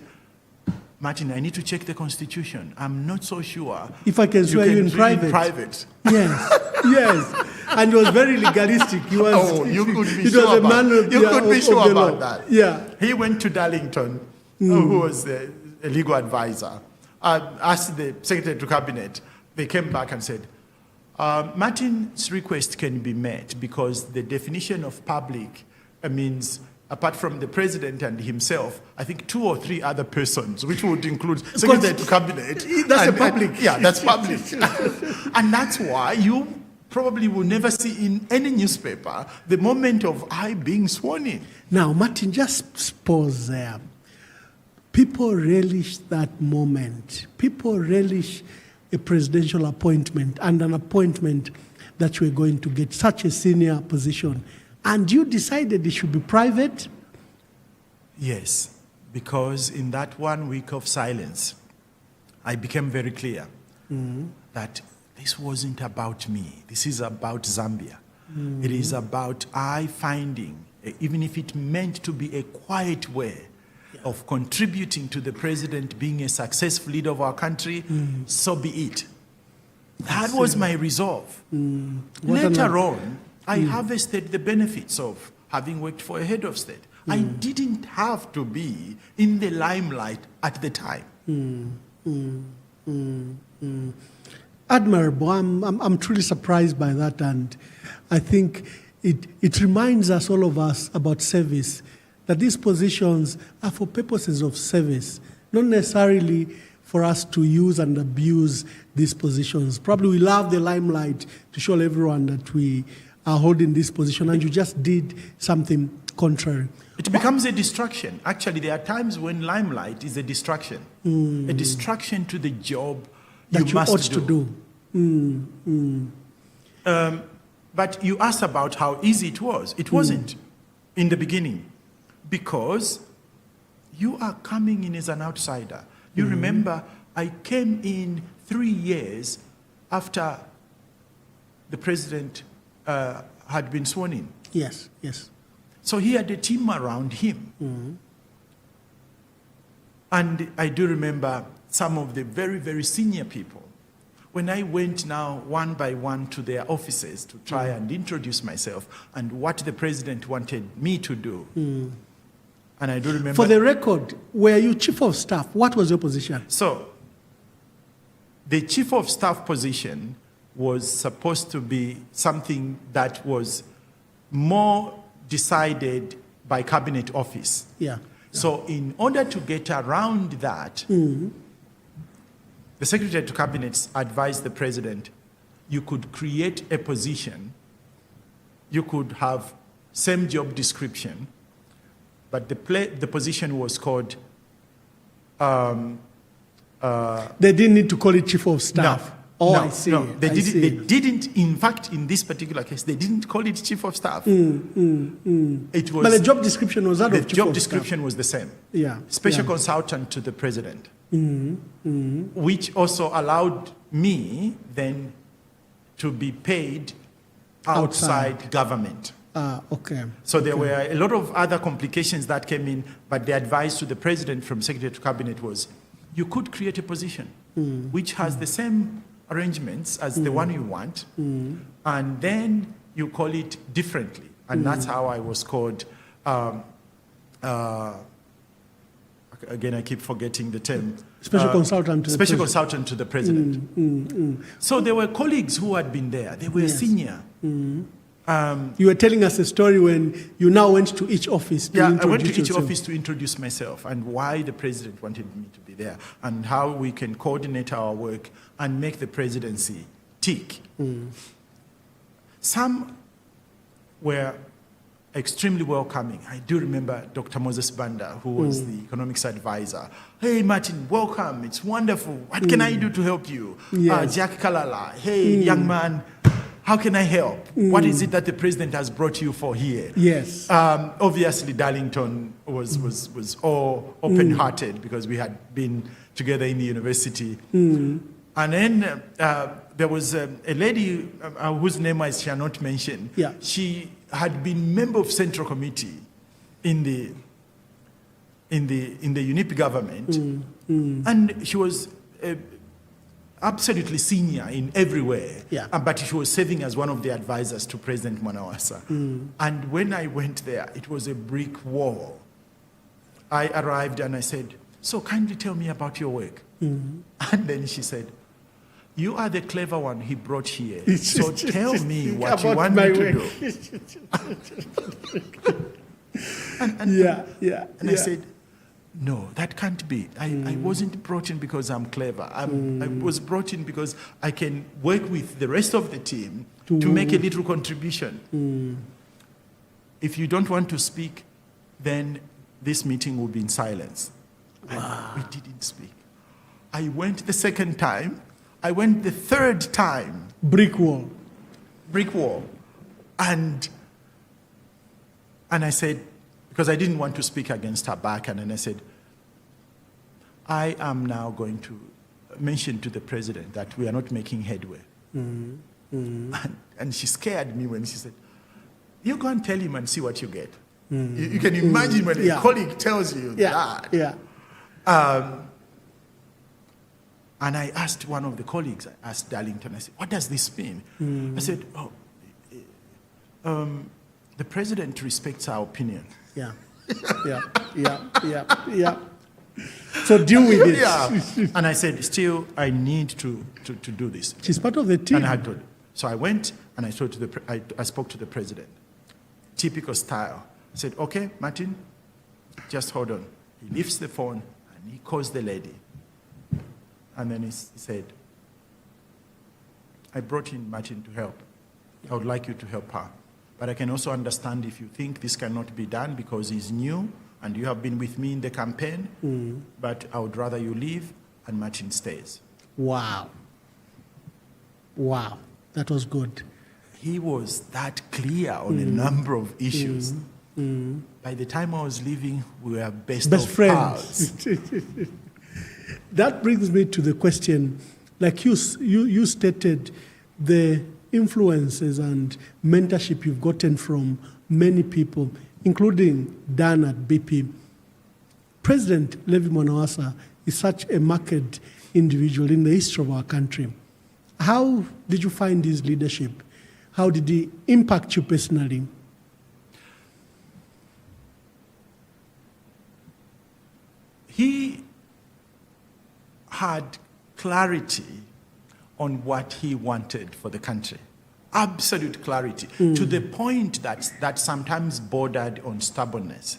Martin, I need to check the Constitution. I'm not so sure. If I can swear you in private. Yes, yes. And it was very legalistic. He was, you could be sure about that. Yeah. He went to Darlington, who was a legal advisor, asked the Secretary to Cabinet. They came back and said, Martin's request can be met because the definition of public means, apart from the president and himself, I think 2 or 3 other persons, which would include Secretary to Cabinet. That's a public. Yeah, that's public. And that's why you probably will never see in any newspaper the moment of I being sworn in. Now, Martin, just pause there. People relish that moment. People relish a presidential appointment and an appointment that you're going to get such a senior position. And you decided it should be private? Yes, because in that 1 week of silence, I became very clear that this wasn't about me. This is about Zambia. It is about I finding, even if it meant to be a quiet way of contributing to the president being a successful leader of our country, so be it. That was my resolve. Later on, I harvested the benefits of having worked for a head of state. I didn't have to be in the limelight at the time. Admirable. I'm truly surprised by that, and I think it reminds us, all of us, about service, that these positions are for purposes of service, not necessarily for us to use and abuse these positions. Probably we love the limelight to show everyone that we are holding this position, and you just did something contrary. It becomes a distraction. Actually, there are times when limelight is a distraction to the job that you must ought to do. But you asked about how easy it was. It wasn't in the beginning, because you are coming in as an outsider. You remember, I came in 3 years after the president had been sworn in. Yes, yes. So he had a team around him. And I do remember some of the very, very senior people. When I went now one by one to their offices to try and introduce myself and what the president wanted me to do. And I do remember... For the record, were you chief of staff? What was your position? So, the chief of staff position was supposed to be something that was more decided by cabinet office. Yeah. So in order to get around that, the Secretary to Cabinet advised the president, you could create a position, you could have same job description, but the position was called... they didn't need to call it chief of staff. Oh, no, I see. No, they I didn't. see. They didn't. In fact, in this particular case, they didn't call it chief of staff. It was. But the job description was that the of chief job of description was the same. Yeah. Special yeah. consultant to the president, which also allowed me then to be paid outside government. Okay. So there were a lot of other complications that came in, but the advice to the president from Secretary to Cabinet was, you could create a position which has the same arrangements as the one you want, and then you call it differently. And that's how I was called, again, I keep forgetting the term. Special consultant to the Special president. consultant to the president. So there were colleagues who had been there. They were senior. You were telling us a story when you now went to each office to introduce I went to each yourself. office to introduce myself and why the president wanted me to be there and how we can coordinate our work and make the presidency tick. Some were extremely welcoming. I do remember Dr. Moses Banda, who was the economics advisor. Hey, Martin, welcome. It's wonderful. What can I do to help you? Yes. Jack Kalala. Hey, young man, how can I help? What is it that the president has brought you for here? Yes. Obviously, Darlington was all open-hearted because we had been together in the university. And then there was a lady whose name I shall not mention. Yeah. She had been member of Central Committee in the UNIP government, and she was absolutely senior in every way. Yeah. But she was serving as one of the advisors to President Mwanawasa. And when I went there, it was a brick wall. I arrived and I said, so kindly tell me about your work. And then she said, you are the clever one he brought here. So tell me what you want me to do. And I said, no, that can't be. I wasn't brought in because I'm clever. I was brought in because I can work with the rest of the team to make a little contribution. If you don't want to speak, then this meeting will be in silence. Wow. And we didn't speak. I went the second time. I went the third time. Brick wall. Brick wall. And I said, because I didn't want to speak against her back, and then I said, I am now going to mention to the president that we are not making headway. And she scared me when she said, you go and tell him and see what you get. You can imagine when a colleague tells you that. Yeah. And I asked one of the colleagues, I asked Darlington, I said, what does this mean? I said, the president respects our opinion. Yeah. So deal with it. Yeah. And I said, still, I need to do this. She's part of the team. And I had told. So I went and I spoke to the president. Typical style. I said, okay, Martin, just hold on. He lifts the phone and he calls the lady. And then he said, I brought in Martin to help. I would like you to help her. But I can also understand if you think this cannot be done because he's new and you have been with me in the campaign, but I would rather you leave and Martin stays. Wow. That was good. He was that clear on a number of issues. By the time I was leaving, we were best of friends. That brings me to the question, like you stated, the influences and mentorship you've gotten from many people, including Dan at BP. President Levi Mwanawasa is such a marked individual in the history of our country. How did you find his leadership? How did he impact you personally? He had clarity on what he wanted for the country. Absolute clarity, to the point that sometimes bordered on stubbornness.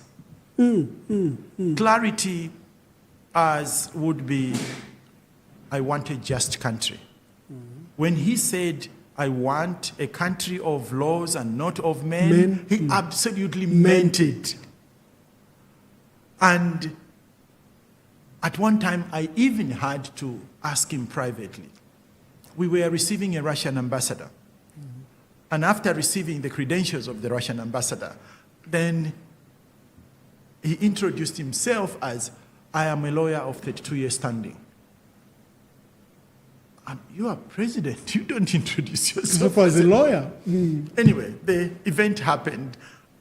Clarity as would be, I want a just country. When he said, I want a country of laws and not of men, he absolutely meant it. And at one time, I even had to ask him privately. we were receiving a Russian ambassador. And after receiving the credentials of the Russian ambassador, then he introduced himself as, I am a lawyer of 32 years standing. You are president, you don't introduce yourself as a lawyer. Anyway, the event happened,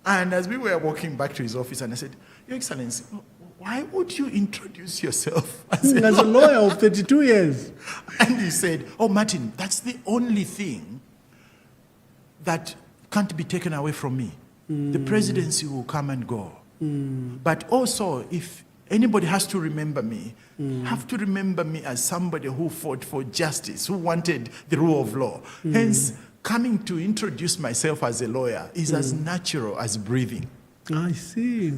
and as we were walking back to his office, and I said, Your Excellency, why would you introduce yourself as a lawyer of 32 years? And he said, oh, Martin, that's the only thing that can't be taken away from me. The presidency will come and go. But also, if anybody has to remember me, have to remember me as somebody who fought for justice, who wanted the rule of law. Hence, coming to introduce myself as a lawyer is as natural as breathing. I see.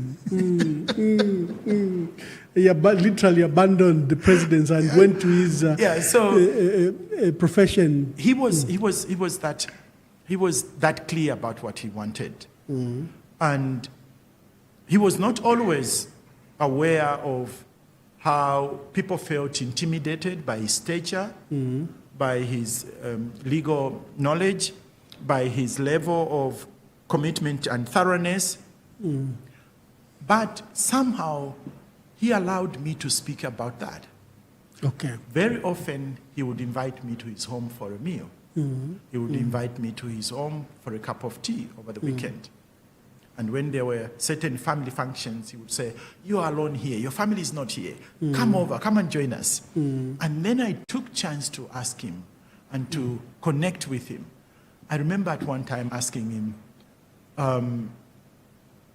He literally abandoned the presidency and went to his profession. He was that clear about what he wanted, and he was not always aware of how people felt intimidated by his stature, by his legal knowledge, by his level of commitment and thoroughness. But somehow he allowed me to speak about that. Okay. Very often he would invite me to his home for a meal. He would invite me to his home for a cup of tea over the weekend. And when there were certain family functions, he would say, you are alone here, your family is not here. Come over, come and join us. And then I took chance to ask him and to connect with him. I remember at one time asking him,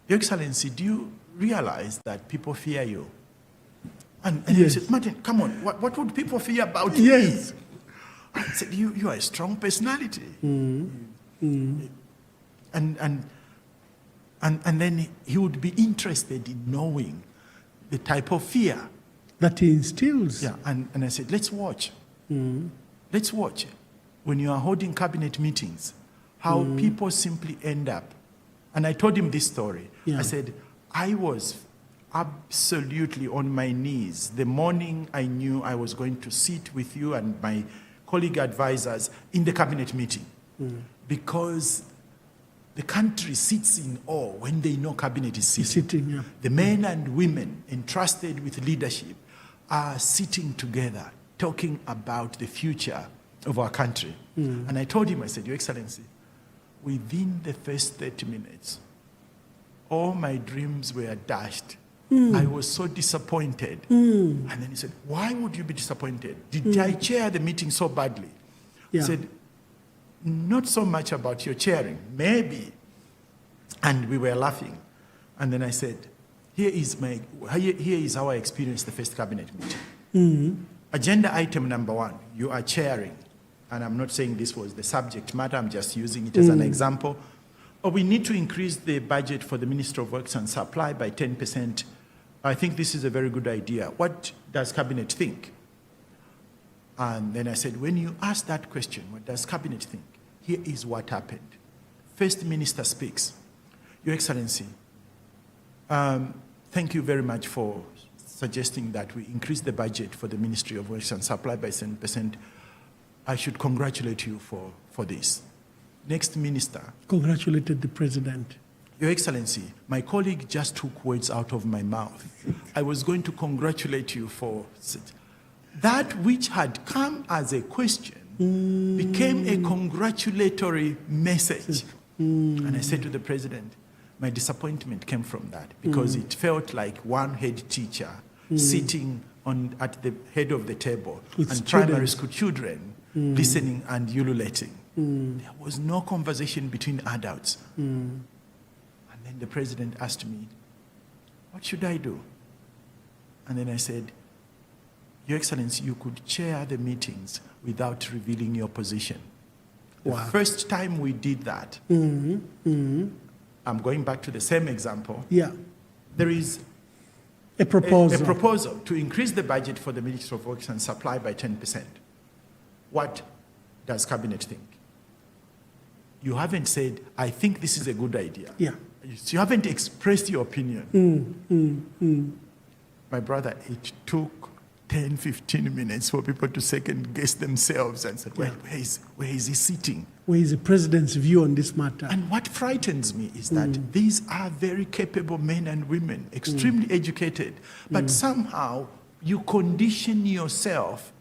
Your Excellency, do you realize that people fear you? And he said, Martin, come on, what would people fear about me? I said, you are a strong personality. And then he would be interested in knowing the type of fear that he instills. Yeah, and I said, let's watch. Let's watch when you are holding cabinet meetings, how people simply end up. And I told him this story. I said, I was absolutely on my knees the morning I knew I was going to sit with you and my colleague advisors in the cabinet meeting. Because the country sits in awe when they know cabinet is sitting. The men and women entrusted with leadership are sitting together, talking about the future of our country. And I told him, I said, Your Excellency, within the first 30 minutes, all my dreams were dashed. I was so disappointed. And then he said, why would you be disappointed? Did I chair the meeting so badly? I said, not so much about your chairing, maybe. And we were laughing. And then I said, here is how I experienced the first cabinet meeting. Agenda item number 1, you are chairing. And I'm not saying this was the subject matter, I'm just using it as an example. We need to increase the budget for the Ministry of Works and Supply by 10%. I think this is a very good idea. What does Cabinet think? And then I said, when you ask that question, what does Cabinet think? Here is what happened. First Minister speaks. Your Excellency, thank you very much for suggesting that we increase the budget for the Ministry of Works and Supply by 10%. I should congratulate you for this. Next minister. Congratulated the president. Your Excellency, my colleague just took words out of my mouth. I was going to congratulate you for that which had come as a question became a congratulatory message. And I said to the president, my disappointment came from that because it felt like one head teacher sitting at the head of the table and primary school children listening and ululating. There was no conversation between adults. And then the president asked me, what should I do? And then I said, Your Excellency, you could chair the meetings without revealing your position. Wow. The first time we did that, I'm going back to the same example. There is a proposal. A proposal to increase the budget for the Ministry of Works and Supply by 10%. What does Cabinet think? You haven't said, I think this is a good idea. You haven't expressed your opinion. My brother, it took 10, 15 minutes for people to second guess themselves and say, well, where is he sitting? Where is the president's view on this matter? And what frightens me is that these are very capable men and women, extremely educated, but somehow you condition yourself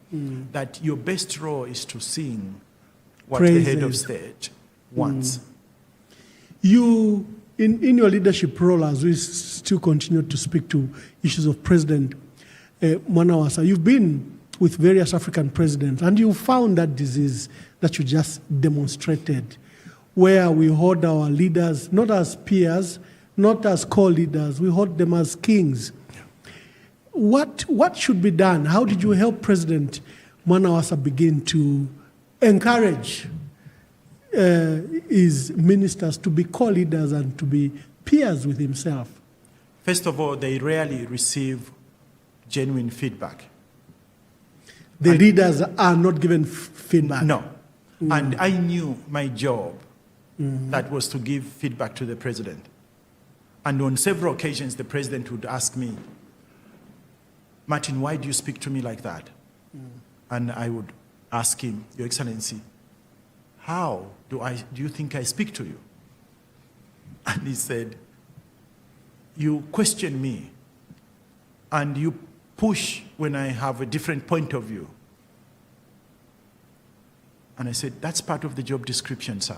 that your best role is to sing what the head of state wants. You, in your leadership role, as we still continue to speak to issues of President Mwanawasa, you've been with various African presidents, and you found that disease that you just demonstrated, where we hold our leaders not as peers, not as co-leaders, we hold them as kings. What should be done? How did you help President Mwanawasa begin to encourage his ministers to be co-leaders and to be peers with himself? First of all, they rarely receive genuine feedback. The leaders are not given feedback? No. And I knew my job, that was to give feedback to the president. And on several occasions, the president would ask me, Martin, why do you speak to me like that? And I would ask him, Your Excellency, how do you think I speak to you? And he said, you question me and you push when I have a different point of view. And I said, that's part of the job description, sir.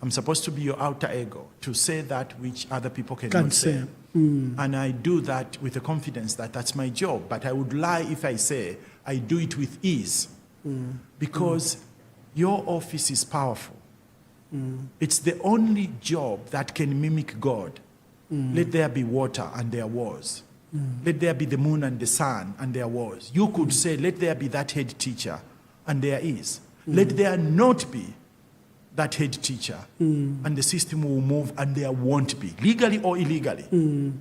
I'm supposed to be your outer ego, to say that which other people cannot say. And I do that with the confidence that that's my job. But I would lie if I say I do it with ease. Because your office is powerful. It's the only job that can mimic God. Let there be water, and there was. Let there be the moon and the sun, and there was. You could say, let there be that head teacher, and there is. Let there not be that head teacher, and the system will move, and there won't be, legally or illegally.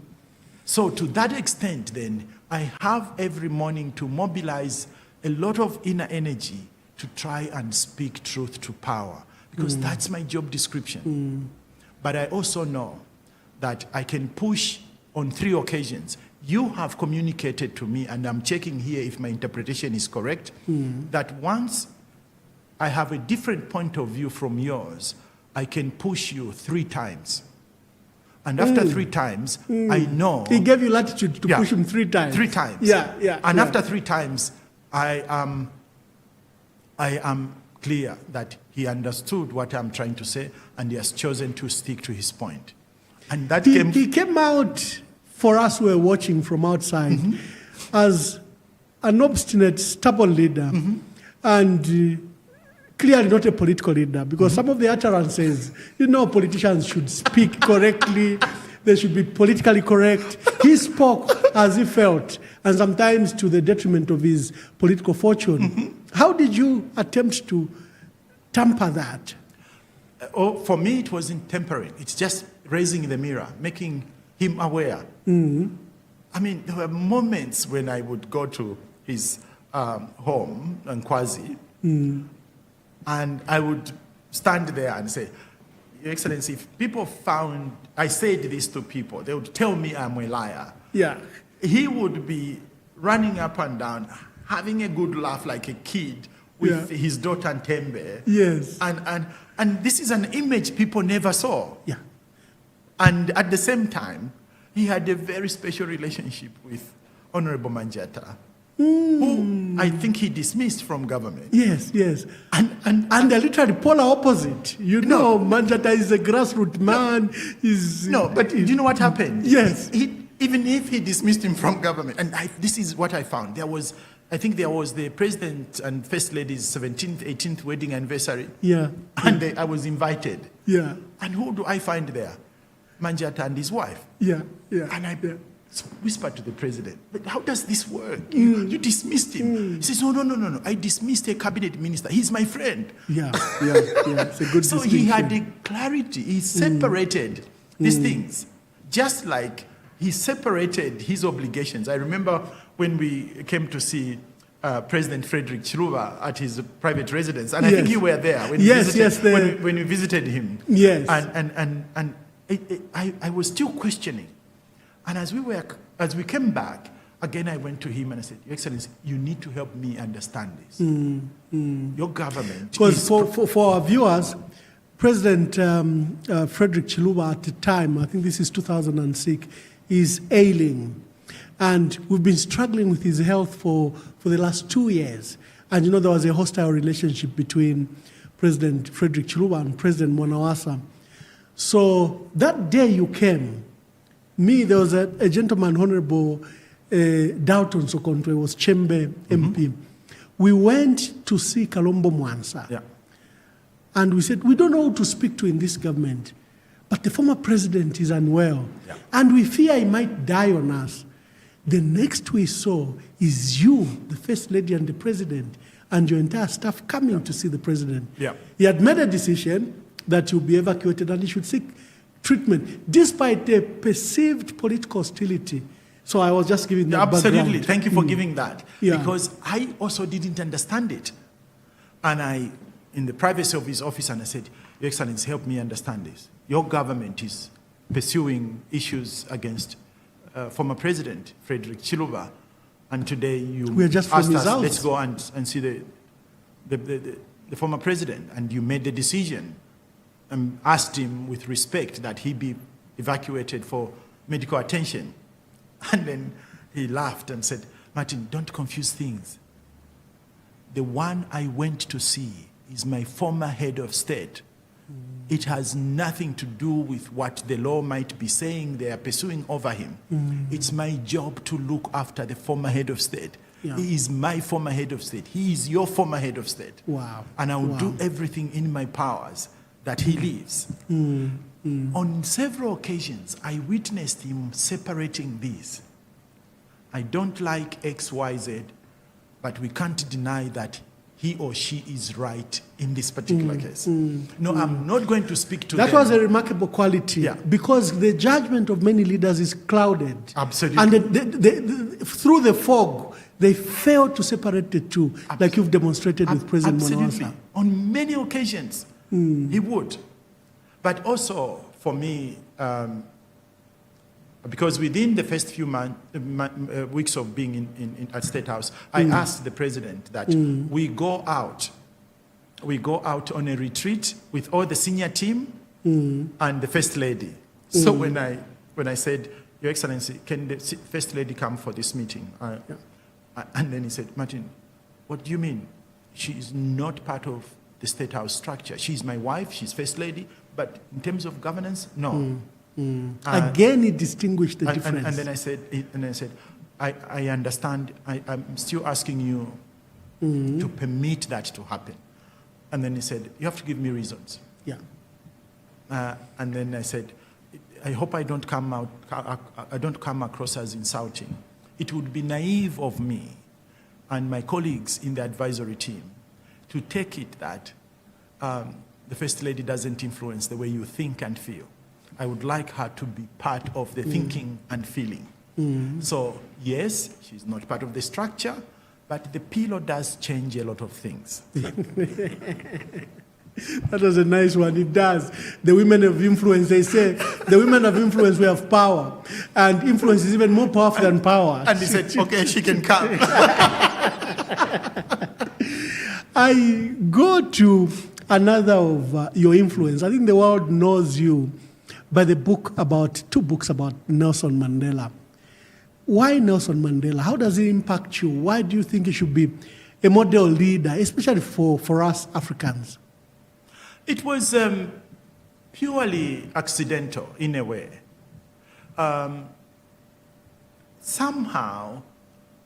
So to that extent, then, I have every morning to mobilize a lot of inner energy to try and speak truth to power, because that's my job description. But I also know that I can push on 3 occasions. You have communicated to me, and I'm checking here if my interpretation is correct, that once I have a different point of view from yours, I can push you 3 times. And after 3 times, I know... He gave you latitude to push him 3 times. 3 times. And after 3 times, I am clear that he understood what I'm trying to say, and he has chosen to stick to his point. And that he came out, for us who were watching from outside, as an obstinate, stubborn leader, and clearly not a political leader, because some of the utterances, politicians should speak correctly, they should be politically correct. He spoke as he felt, and sometimes to the detriment of his political fortune. How did you attempt to tamper that? For me, it wasn't tampering. It's just raising the mirror, making him aware. I mean, there were moments when I would go to his home in Kwazi, and I would stand there and say, Your Excellency, if people found I said this to people, they would tell me I'm a liar. He would be running up and down, having a good laugh like a kid with his daughter Ntembe. And this is an image people never saw. And at the same time, he had a very special relationship with Honorable Manjata, who I think he dismissed from government. And they're literally polar opposite. Manjata is a grassroots man. But do you know what happened? Even if he dismissed him from government, and this is what I found. I think there was the President and First Lady's 17th, 18th wedding anniversary. And I was invited. And who do I find there? Manjata and his wife. And I whispered to the president, but how does this work? You dismissed him. He says, no. I dismissed a cabinet minister. He's my friend. It's a good So he had the clarity. He separated these things, just like he separated his obligations. I remember when we came to see President Frederick Chiluba at his private residence, and I think you were there when we visited him. And I was still questioning. And as we came back, Again, I went to him and I said, Your Excellency, you need to help me understand this. Your government Because for our viewers, President Frederick Chiluba at the time, I think this is 2006, is ailing. And we've been struggling with his health for the last 2 years. And you know, there was a hostile relationship between President Frederick Chiluba and President Mwanawasa. So that day you came, there was a gentleman, Honorable Dalton Sokontwe, was Chembe MP. We went to see Kalungu-Banda. Yeah. And we said, we don't know who to speak to in this government, but the former president is unwell. Yeah. And we fear he might die on us. The next we saw is you, the First Lady and the President, and your entire staff coming to see the President. Yeah. He had made a decision that you'll be evacuated and he should seek treatment, despite the perceived political hostility. So I was just giving that Absolutely. background. Thank you for giving that. Yeah. Because I also didn't understand it. And I, in the privacy of his office, and I said, Your Excellency, help me understand this. Your government is pursuing issues against former President Frederick Chiluba. And today you just asked us, house. let's go and see the former president. And you made the decision and asked him with respect that he be evacuated for medical attention. And then he laughed and said, Martin, don't confuse things. The one I went to see is my former head of state. It has nothing to do with what the law might be saying they are pursuing over him. It's my job to look after the former head of state. Yeah. He is my former head of state. He is your former head of state. Wow. And I will do everything in my powers that he lives. On several occasions, I witnessed him separating these. I don't like X, Y, Z, but we can't deny that he or she is right in this particular case. No, I'm not going to speak to them. That was a remarkable quality, Yeah. because the judgment of many leaders is clouded. Absolutely. And through the fog, they fail to separate the two, like you've demonstrated with President Absolutely. Mwanawasa. On many occasions, he would. But also, for me, because within the first few weeks of being at State House, I asked the president that we go out on a retreat with all the senior team and the First Lady. So when I said, Your Excellency, can the First Lady come for this meeting? And then he said, Martin, what do you mean? She is not part of the State House structure. She's my wife, she's First Lady, but in terms of governance, no. Again, he distinguished the difference. And then I said, I understand. I'm still asking you to permit that to happen. And then he said, you have to give me reasons. Yeah. And then I said, I hope I don't come across as insulting. It would be naive of me and my colleagues in the advisory team to take it that the First Lady doesn't influence the way you think and feel. I would like her to be part of the thinking and feeling. So, yes, she's not part of the structure, but the pillow does change a lot of things. That was a nice one. It does. The women of influence, they say, the women of influence, we have power. And influence is even more powerful than power. And he said, okay, she can come. I go to another of your influence. I think the world knows you by two books about Nelson Mandela. Why Nelson Mandela? How does it impact you? Why do you think he should be a model leader, especially for us Africans? It was purely accidental in a way. Somehow,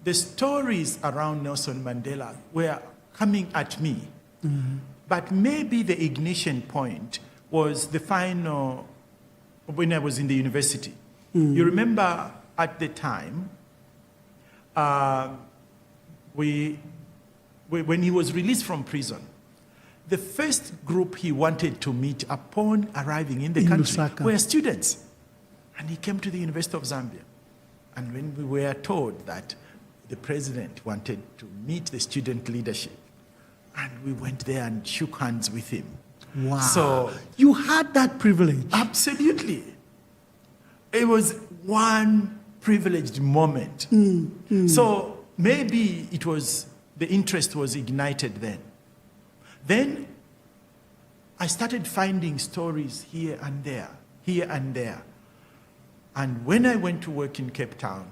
the stories around Nelson Mandela were coming at me. But maybe the ignition point was the final, when I was in the university. You remember at the time, when he was released from prison, the first group he wanted to meet upon arriving in the country Lusaka were students. And he came to the University of Zambia. And when we were told that the president wanted to meet the student leadership, and we went there and shook hands with him. Wow. So you had that privilege. absolutely. It was one privileged moment. So maybe it was, the interest was ignited then. Then I started finding stories here and there, here and there. And when I went to work in Cape Town,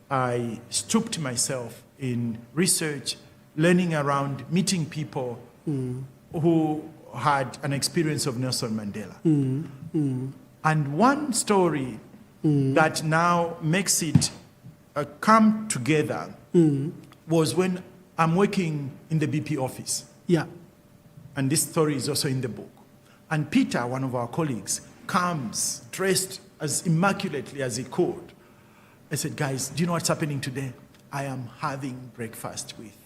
I stooped myself in research, learning around, meeting people who had an experience of Nelson Mandela. And one story that now makes it come together was when I'm working in the BP office. Yeah. And this story is also in the book. And Peter, one of our colleagues, comes dressed as immaculately as he could. I said, guys, do you know what's happening today? I am having breakfast with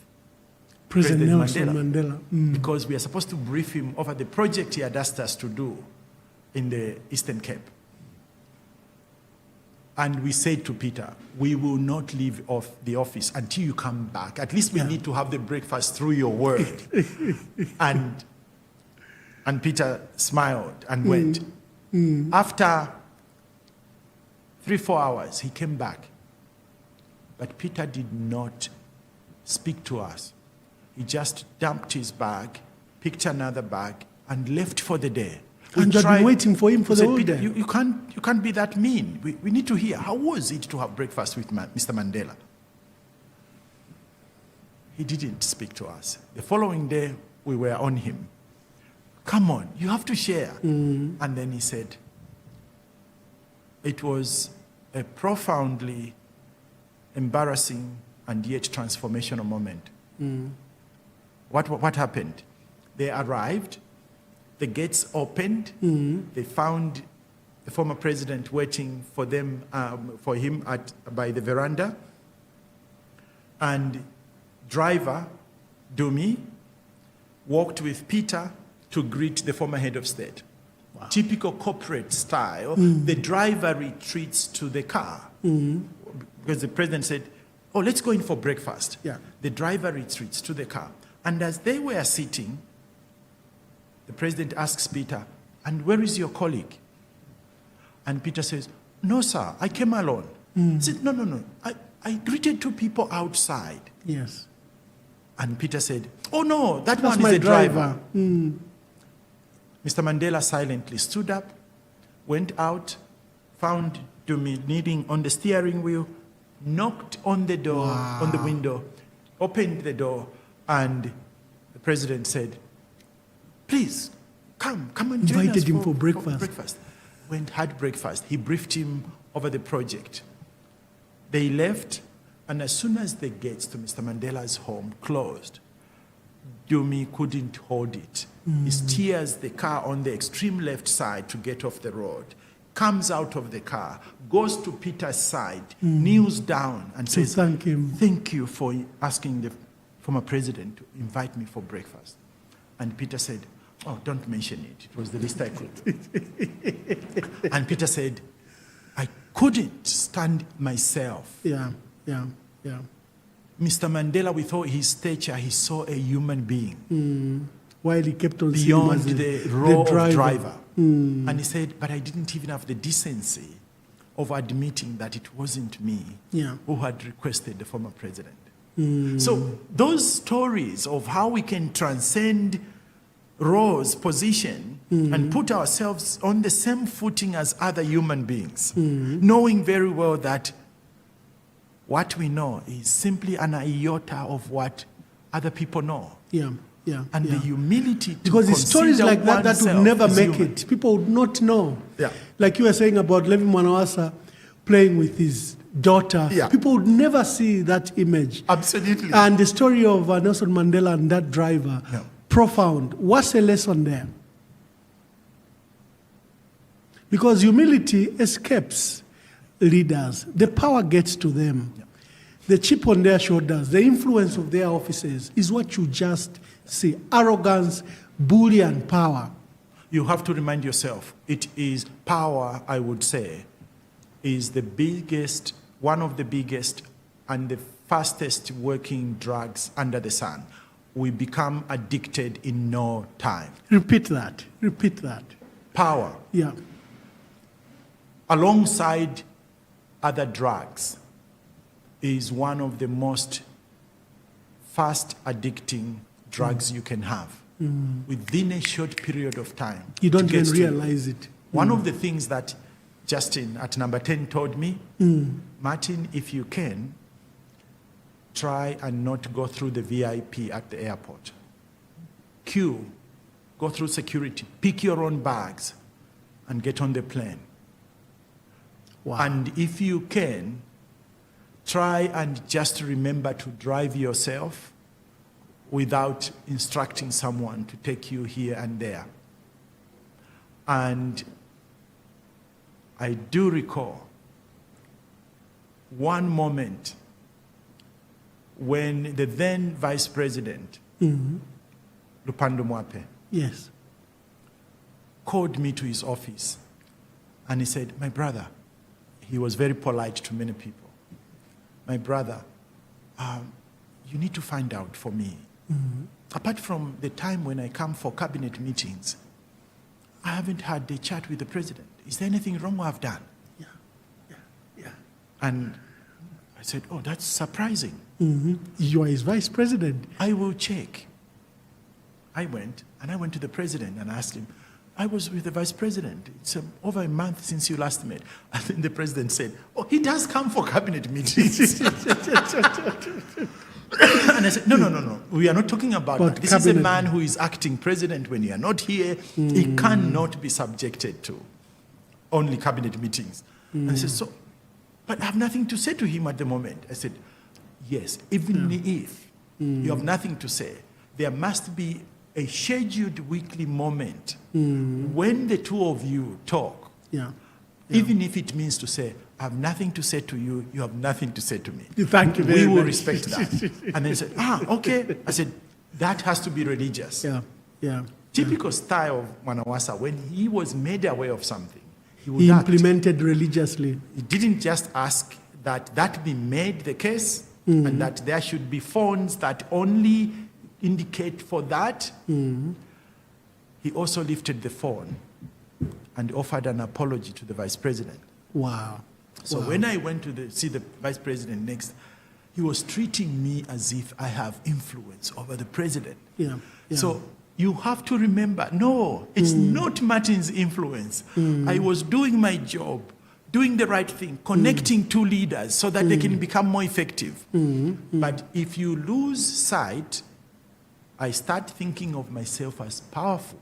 President Nelson Mandela. Mandela. Because we are supposed to brief him over the project he had asked us to do in the Eastern Cape. And we said to Peter, we will not leave off the office until you come back. At least we need to have the breakfast through your word. and Peter smiled and went. After 3-4 hours, he came back. But Peter did not speak to us. He just dumped his bag, picked another bag, and left for the day. And you've been waiting for him for the whole Peter, day. you can't be that mean. We need to hear, how was it to have breakfast with Mr. Mandela? He didn't speak to us. The following day, we were on him. Come on, you have to share. And then he said, it was a profoundly embarrassing and yet transformational moment. What happened? They arrived, the gates opened, they found the former president waiting for them, for him by the veranda, and driver, Dumi, walked with Peter to greet the former head of state. Wow. Typical corporate style, the driver retreats to the car. Because the president said, oh, let's go in for breakfast. Yeah. The driver retreats to the car. And as they were sitting, the president asks Peter, and where is your colleague? And Peter says, no, sir, I came alone. He said, no. I greeted 2 people outside. Yes. And Peter said, oh, no, that That's one is my the driver. driver. Mr. Mandela silently stood up, went out, found Dumi kneeling on the steering wheel, knocked on the door, on the window, opened the door, and the president said, please, come and join us. Invited him for breakfast. Went, had breakfast. He briefed him over the project. They left, and as soon as the gates to Mr. Mandela's home closed, Dumi couldn't hold it. He steers the car on the extreme left side to get off the road, comes out of the car, goes to Peter's side, kneels down and says, thank him. Thank you for asking the former president to invite me for breakfast. And Peter said, oh, don't mention it. It was the least I could. And Peter said, I couldn't stand myself. Yeah. Mr. Mandela, with all his stature, he saw a human being. While he kept on beyond seeing the role of driver. Mm. And he said, but I didn't even have the decency of admitting that it wasn't me who had requested the former president. So those stories of how we can transcend roles, position, and put ourselves on the same footing as other human beings, knowing very well that what we know is simply an iota of what other people know. And the humility to because it's stories like that that would never make human. it. People would not know. Like you were saying about Levi Mwanawasa playing with his daughter. People would never see that image. Absolutely. And the story of Nelson Mandela and that driver, profound. What's the lesson there? Because humility escapes leaders. The power gets to them. The chip on their shoulders, the influence of their offices is what you just see. Arrogance, bullying, power. You have to remind yourself, it is power, I would say, is the biggest, one of the biggest and the fastest working drugs under the sun. We become addicted in no time. Repeat that. Repeat that. Power. Yeah. Alongside other drugs is one of the most fast addicting drugs you can have within a short period of time. You don't even realize it. One of the things that Justin at number 10 told me, Martin, if you can, try and not go through the VIP at the airport. Queue, go through security, pick your own bags, and get on the plane. Wow. And if you can, try and just remember to drive yourself without instructing someone to take you here and there. And I do recall one moment when the then Vice President, Lupando Mwape, yes, called me to his office and he said, my brother, he was very polite to many people. My brother, you need to find out for me. Apart from the time when I come for cabinet meetings, I haven't had a chat with the president. Is there anything wrong I've done? Yeah. And I said, oh, that's surprising. You are his vice president. I will check. I went to the president and asked him, I was with the vice president. It's over a month since you last met. And then the president said, oh, he does come for cabinet meetings. And I said, no. We are not talking about that. This is a man who is acting president when you are not here. He cannot be subjected to only cabinet meetings. And I said, so, but I have nothing to say to him at the moment. I said, yes, even if you have nothing to say, there must be a scheduled weekly moment when the two of you talk. Even if it means to say, I have nothing to say to you, you have nothing to say to me. Thank you very much. We will respect that. And then he said, okay. I said, that has to be religious. Typical style of Mwanawasa, when he was made aware of something, he implemented religiously. He didn't just ask that be made the case and that there should be phones that only indicate for that. He also lifted the phone and offered an apology to the vice president. Wow. So when I went to see the vice president next, he was treating me as if I have influence over the president. So you have to remember, no, it's not Martin's influence. I was doing my job, doing the right thing, connecting two leaders so that they can become more effective. But if you lose sight, I start thinking of myself as powerful.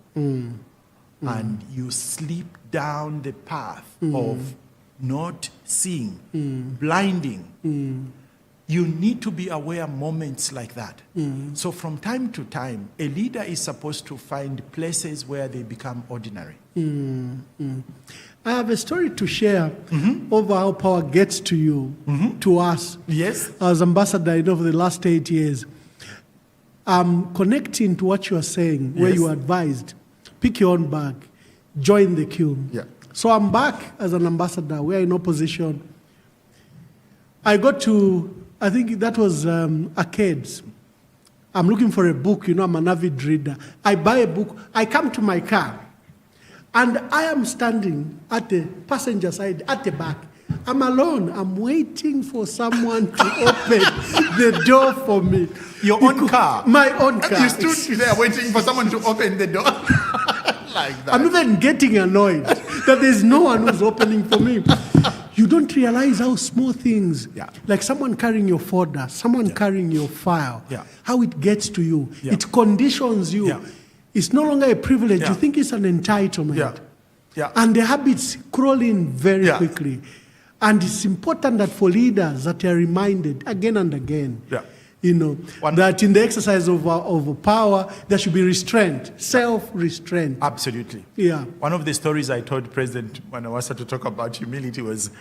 And you slip down the path of not seeing, blinding. You need to be aware of moments like that. So from time to time, a leader is supposed to find places where they become ordinary. I have a story to share of how power gets to you, to us. Yes. As ambassador, for the last 8 years, I'm connecting to what you are saying, where you advised, pick your own bag, join the queue. So I'm back as an ambassador. We're in opposition. I got to, I think that was arcades. I'm looking for a book, I'm an avid reader. I buy a book, I come to my car, and I am standing at the passenger side, at the back. I'm alone. I'm waiting for someone to open the door for me. Your own car? My own car. You stood there waiting for someone to open the door? Like that. I'm even getting annoyed that there's no one who's opening for me. You don't realize how small things, like someone carrying your folder, someone carrying your file, how it gets to you. It conditions you. It's no longer a privilege. You think it's an entitlement. And the habits crawl in very quickly. And it's important that for leaders that are reminded again and again, that in the exercise of power, there should be restraint, self-restraint. Absolutely. One of the stories I told President Mwanawasa to talk about humility was,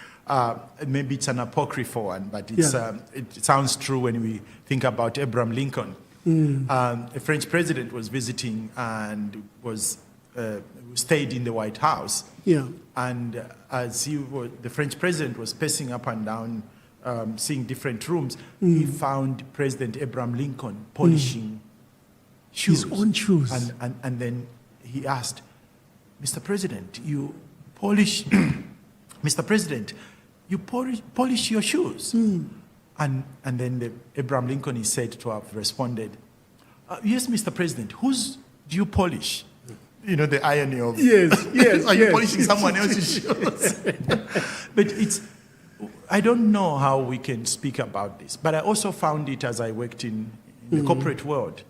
maybe it's an apocryphal one, but it's, it sounds true when we think about Abraham Lincoln. A French president was visiting and stayed in the White House. And as the French president was pacing up and down, seeing different rooms, he found President Abraham Lincoln polishing shoes. His own shoes. And then he asked, Mr. President, you polish, Mr. President, you polish your shoes. And then Abraham Lincoln is said to have responded, yes, Mr. President, whose do you polish? You know, the irony of, yes, are you polishing someone else's shoes? But I don't know how we can speak about this, but I also found it as I worked in the corporate world.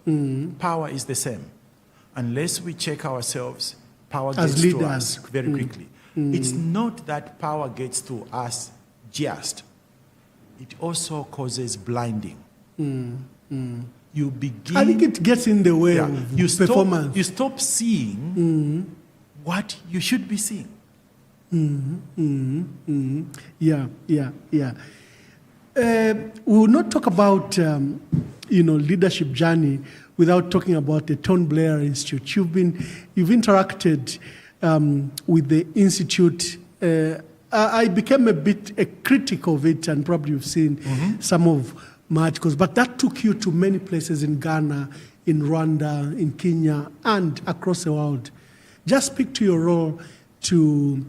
Power is the same. Unless we check ourselves, power gets to us very quickly. It's not that power gets to us just. It also causes blinding. You begin... I think it gets in the way of performance. You stop seeing what you should be seeing. Yeah. We will not talk about, leadership journey without talking about the Tony Blair Institute. You've interacted with the Institute. I became a critic of it, and probably you've seen some of my articles, but that took you to many places in Ghana, in Rwanda, in Kenya, and across the world. Just speak to your role to...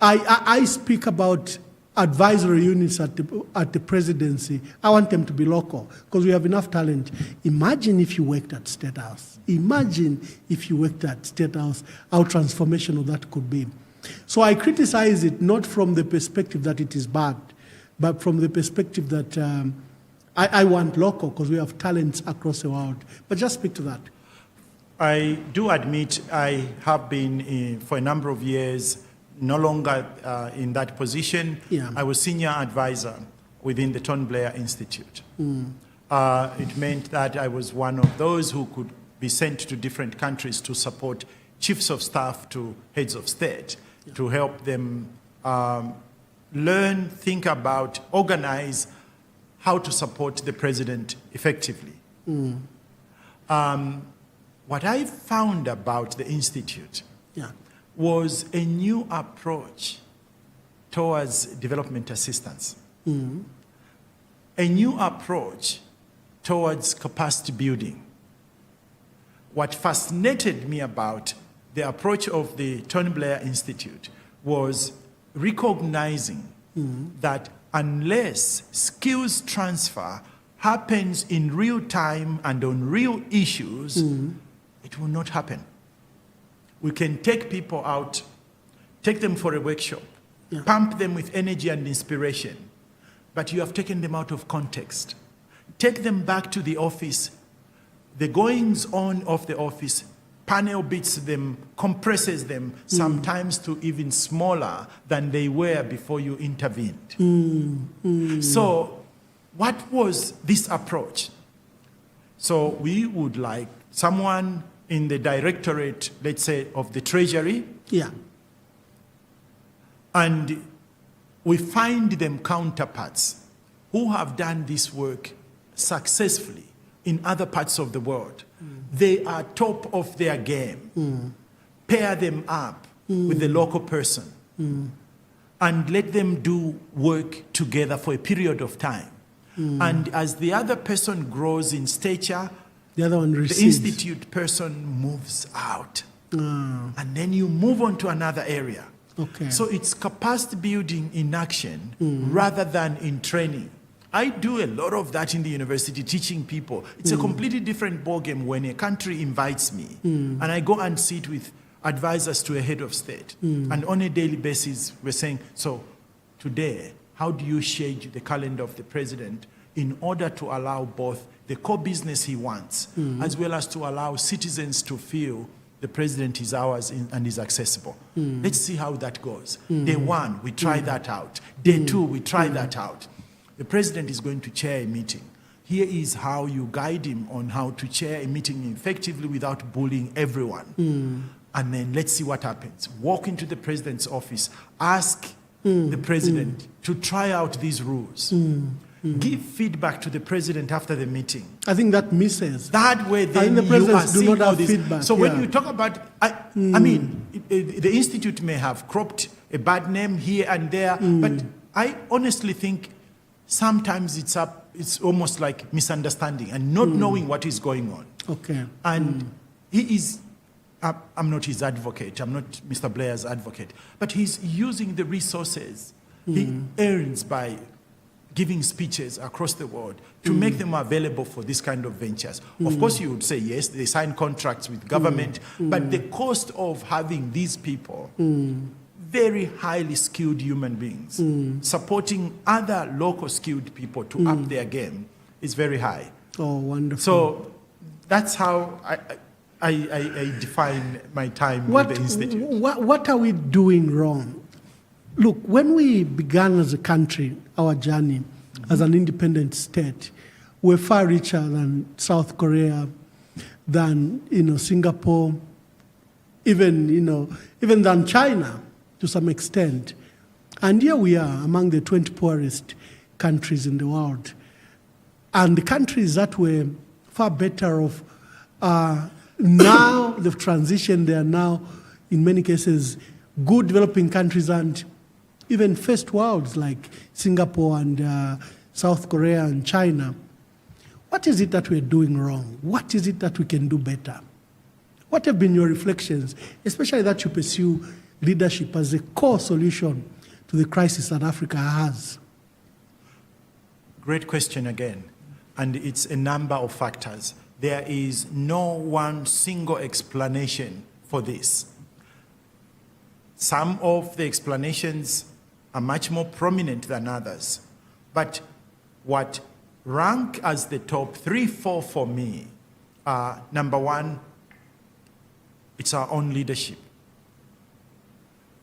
I speak about advisory units at the presidency. I want them to be local because we have enough talent. Imagine if you worked at State House. Imagine if you worked at State House, how transformational that could be. So I criticize it not from the perspective that it is bad, but from the perspective that I want local because we have talents across the world. But just speak to that. I do admit I have been, for a number of years, no longer in that position. I was senior advisor within the Tony Blair Institute. It meant that I was one of those who could be sent to different countries to support chiefs of staff to heads of state, to help them learn, think about, organize how to support the president effectively. What I found about the Institute was a new approach towards development assistance, a new approach towards capacity building. What fascinated me about the approach of the Tony Blair Institute was recognizing that unless skills transfer happens in real time and on real issues, it will not happen. We can take people out, take them for a workshop, pump them with energy and inspiration, but you have taken them out of context. Take them back to the office, the goings on of the office, panel beats them, compresses them, sometimes to even smaller than they were before you intervened. So what was this approach? So we would like someone in the directorate, let's say, of the Treasury, and we find them counterparts who have done this work successfully in other parts of the world. They are top of their game. Pair them up with the local person and let them do work together for a period of time. And as the other person grows in stature, the other one recedes. The institute person moves out. And then you move on to another area. So it's capacity building in action rather than in training. I do a lot of that in the university, teaching people. It's a completely different ballgame when a country invites me and I go and sit with advisors to a head of state. And on a daily basis, we're saying, so today, how do you shade the calendar of the president in order to allow both the core business he wants, as well as to allow citizens to feel the president is ours and is accessible. Let's see how that goes. Day one, we try that out. Day two, we try that out. The president is going to chair a meeting. Here is how you guide him on how to chair a meeting effectively without bullying everyone. And then let's see what happens. Walk into the president's office, ask the president to try out these rules. Give feedback to the president after the meeting. I think that misses. That way, then the presidents you are do not have this. feedback. So when you talk about, I mean, the institute may have cropped a bad name here and there, but I honestly think sometimes it's almost like misunderstanding and not knowing what is going on. And he is, I'm not his advocate, I'm not Mr. Blair's advocate, but he's using the resources He earns by giving speeches across the world to make them available for this kind of ventures. Of course, you would say, yes, they sign contracts with government, but the cost of having these people, very highly skilled human beings, supporting other local skilled people to up their game is very high. Oh, wonderful. So that's how I define my time with the Institute. What are we doing wrong? Look, when we began as a country, our journey as an independent state, we're far richer than South Korea, than Singapore, even than China to some extent. And here we are among the 20 poorest countries in the world. And the countries that were far better off now they've transitioned. They are now, in many cases, good developing countries and even first worlds like Singapore and South Korea and China. What is it that we're doing wrong? What is it that we can do better? What have been your reflections, especially that you pursue leadership as a core solution to the crisis that Africa has? Great question again. And it's a number of factors. There is no one single explanation for this. Some of the explanations are much more prominent than others. But what rank as the top 3-4 for me are, number one, it's our own leadership.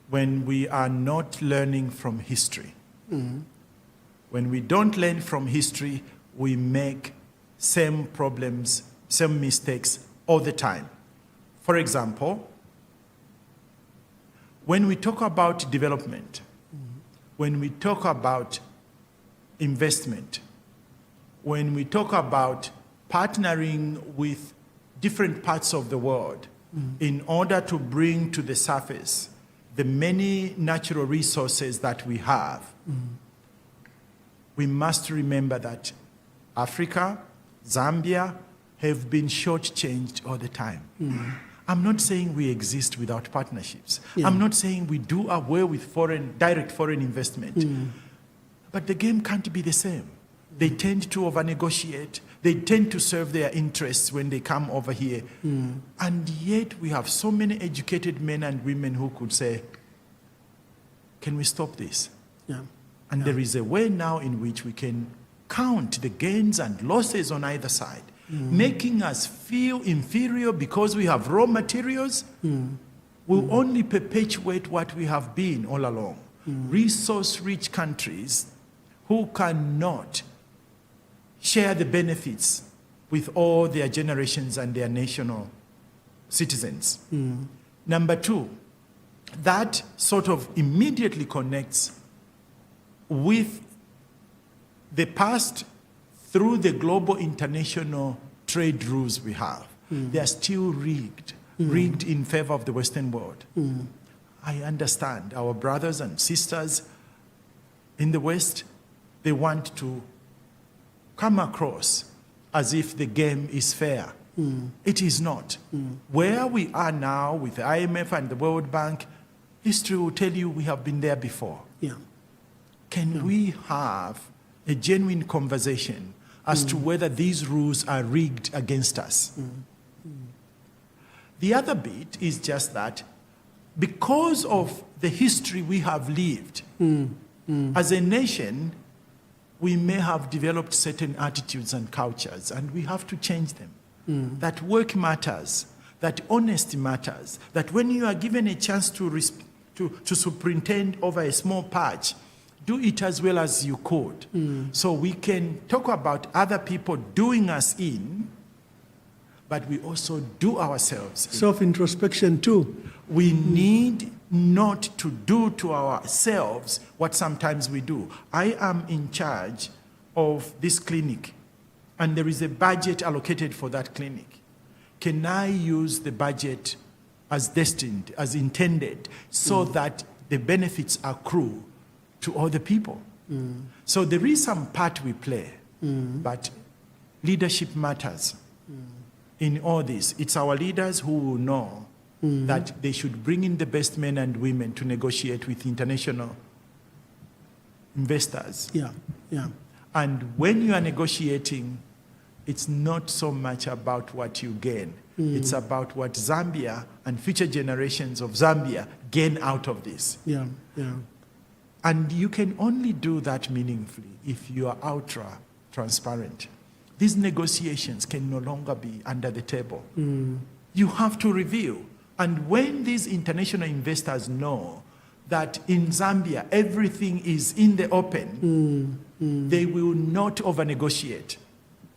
When we are not learning from history, when we don't learn from history, we make same problems, same mistakes all the time. For example, when we talk about development, when we talk about investment, when we talk about partnering with different parts of the world in order to bring to the surface the many natural resources that we have, we must remember that Africa, Zambia have been shortchanged all the time. I'm not saying we exist without partnerships. I'm not saying we do away with direct foreign investment. But the game can't be the same. They tend to over-negotiate. They tend to serve their interests when they come over here. And yet we have so many educated men and women who could say, can we stop this? And there is a way now in which we can count the gains and losses on either side, making us feel inferior because we have raw materials, will only perpetuate what we have been all along. Resource-rich countries who cannot share the benefits with all their generations and their national citizens. Number two, that sort of immediately connects with the past through the global international trade rules we have. They are still rigged in favor of the Western world. I understand our brothers and sisters in the West, they want to come across as if the game is fair. It is not. Where we are now with the IMF and the World Bank, history will tell you we have been there before. Can we have a genuine conversation as to whether these rules are rigged against us? The other bit is just that because of the history we have lived, as a nation, we may have developed certain attitudes and cultures, and we have to change them. That work matters, that honesty matters, that when you are given a chance to superintend over a small patch, do it as well as you could. So we can talk about other people doing us in, but we also do ourselves in. Self-introspection too. We need not to do to ourselves what sometimes we do. I am in charge of this clinic, and there is a budget allocated for that clinic. Can I use the budget as destined, as intended, so that the benefits accrue to all the people? So there is some part we play, but leadership matters in all this. It's our leaders who will know that they should bring in the best men and women to negotiate with international investors. Yeah, yeah. And when you are negotiating, it's not so much about what you gain. It's about what Zambia and future generations of Zambia gain out of this. Yeah, yeah. And you can only do that meaningfully if you are ultra transparent. These negotiations can no longer be under the table. You have to reveal. And when these international investors know that in Zambia everything is in the open, they will not over-negotiate.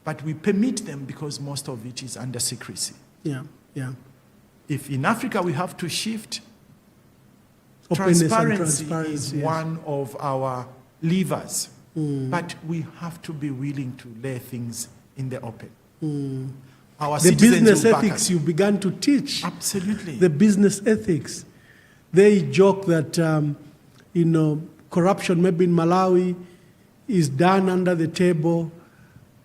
But we permit them because most of it is under secrecy. Yeah, yeah. If in Africa we have to shift, Openness and transparency is yes. one of our levers. But we have to be willing to lay things in the open. Our The citizens business will back ethics us. you began to teach. Absolutely. The business ethics. They joke that, corruption maybe in Malawi is done under the table.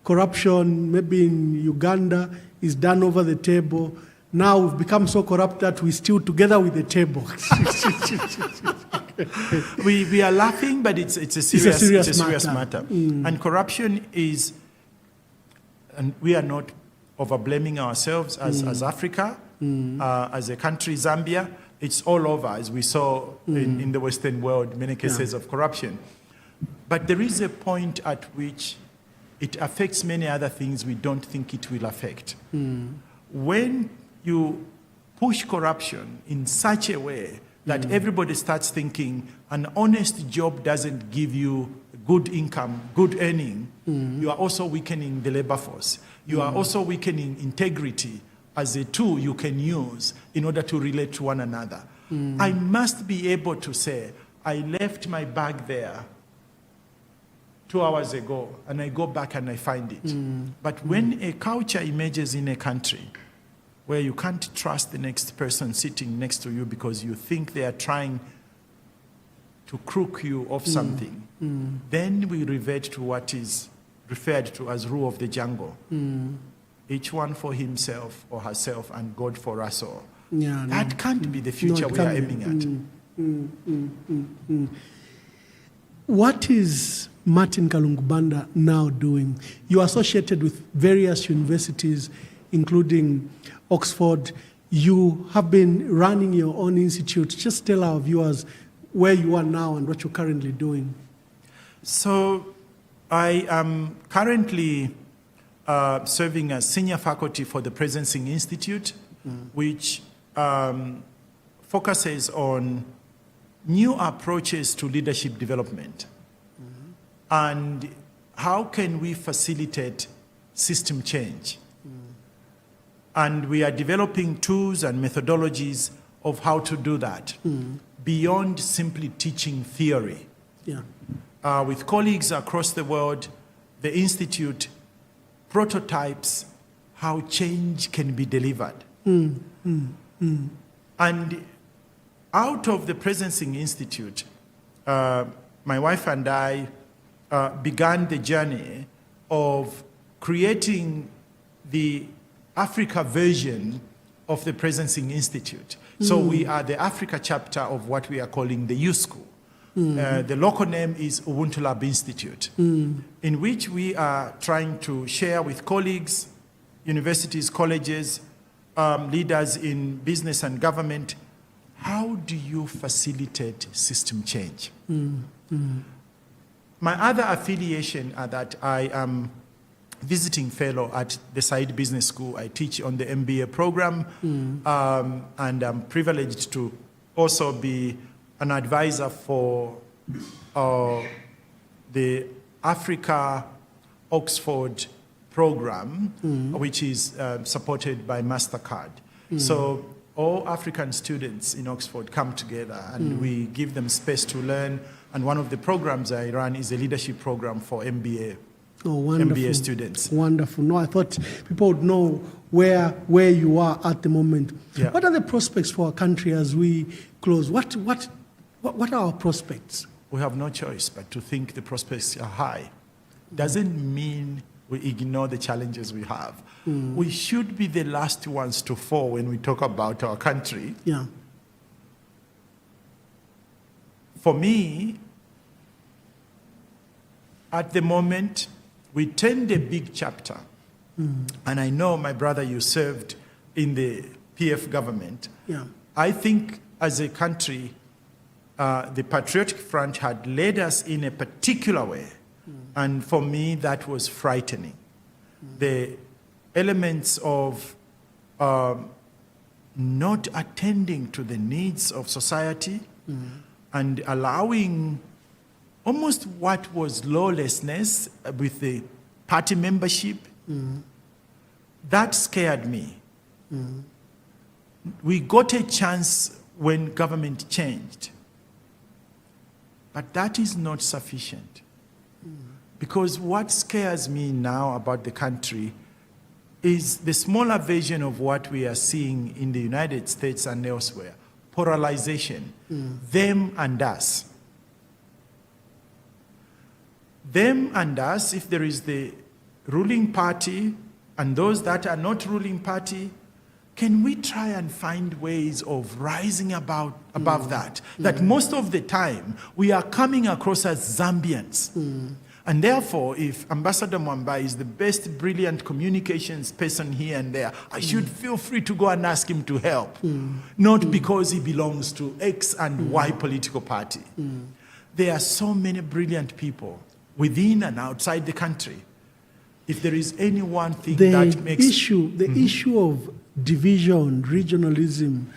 Corruption maybe in Uganda is done over the table. Now we've become so corrupt that we still together with the table. we are laughing, but it's a serious matter. And corruption is, and we are not over-blaming ourselves as Africa, as a country, Zambia. It's all over, as we saw in the Western world, many cases of corruption. But there is a point at which it affects many other things we don't think it will affect. When you push corruption in such a way that everybody starts thinking an honest job doesn't give you good income, good earning, you are also weakening the labor force. You are also weakening integrity as a tool you can use in order to relate to one another. I must be able to say, I left my bag there 2 hours ago, and I go back and I find it. But when a culture emerges in a country where you can't trust the next person sitting next to you because you think they are trying to crook you of something, then we revert to what is referred to as rule of the jungle. Each one for himself or herself and God for us all. Yeah, that can't be the future we are aiming at. What is Martin Kalungu-Banda now doing? You are associated with various universities, including Oxford. You have been running your own institute. Just tell our viewers where you are now and what you're currently doing. So I am currently serving as senior faculty for the Presencing Institute, which focuses on new approaches to leadership development. And how can we facilitate system change? And we are developing tools and methodologies of how to do that beyond simply teaching theory. With colleagues across the world, the Institute prototypes how change can be delivered. And out of the Presencing Institute, my wife and I began the journey of creating the Africa version of the Presencing Institute. So we are the Africa chapter of what we are calling the U School. The local name is Ubuntu Lab Institute, in which we are trying to share with colleagues, universities, colleges, leaders in business and government, how do you facilitate system change? My other affiliation are that I am visiting fellow at the Saïd Business School. I teach on the MBA program, and I'm privileged to also be an advisor for the Africa Oxford program, which is supported by MasterCard. So all African students in Oxford come together and we give them space to learn. And one of the programs I run is a leadership program for MBA. Oh, wonderful. MBA students. Wonderful. No, I thought people would know where you are at the moment. Yeah. What are the prospects for our country as we close? What are our prospects? We have no choice but to think the prospects are high. Doesn't mean we ignore the challenges we have. We should be the last ones to fall when we talk about our country. Yeah. For me, at the moment, we turned a big chapter. And I know, my brother, you served in the PF government. Yeah. I think as a country, the Patriotic Front had led us in a particular way. And for me, that was frightening. The elements of not attending to the needs of society and allowing almost what was lawlessness with the party membership, that scared me. We got a chance when government changed. But that is not sufficient. Because what scares me now about the country is the smaller version of what we are seeing in the United States and elsewhere. Polarization. Them and us. Them and us, if there is the ruling party and those that are not ruling party, can we try and find ways of rising above that? That most of the time, we are coming across as Zambians. And therefore, if Ambassador Mwamba is the best brilliant communications person here and there, I should feel free to go and ask him to help. Not because he belongs to X and Y political party. There are so many brilliant people within and outside the country. If there is any one thing that makes... The issue of division, regionalism,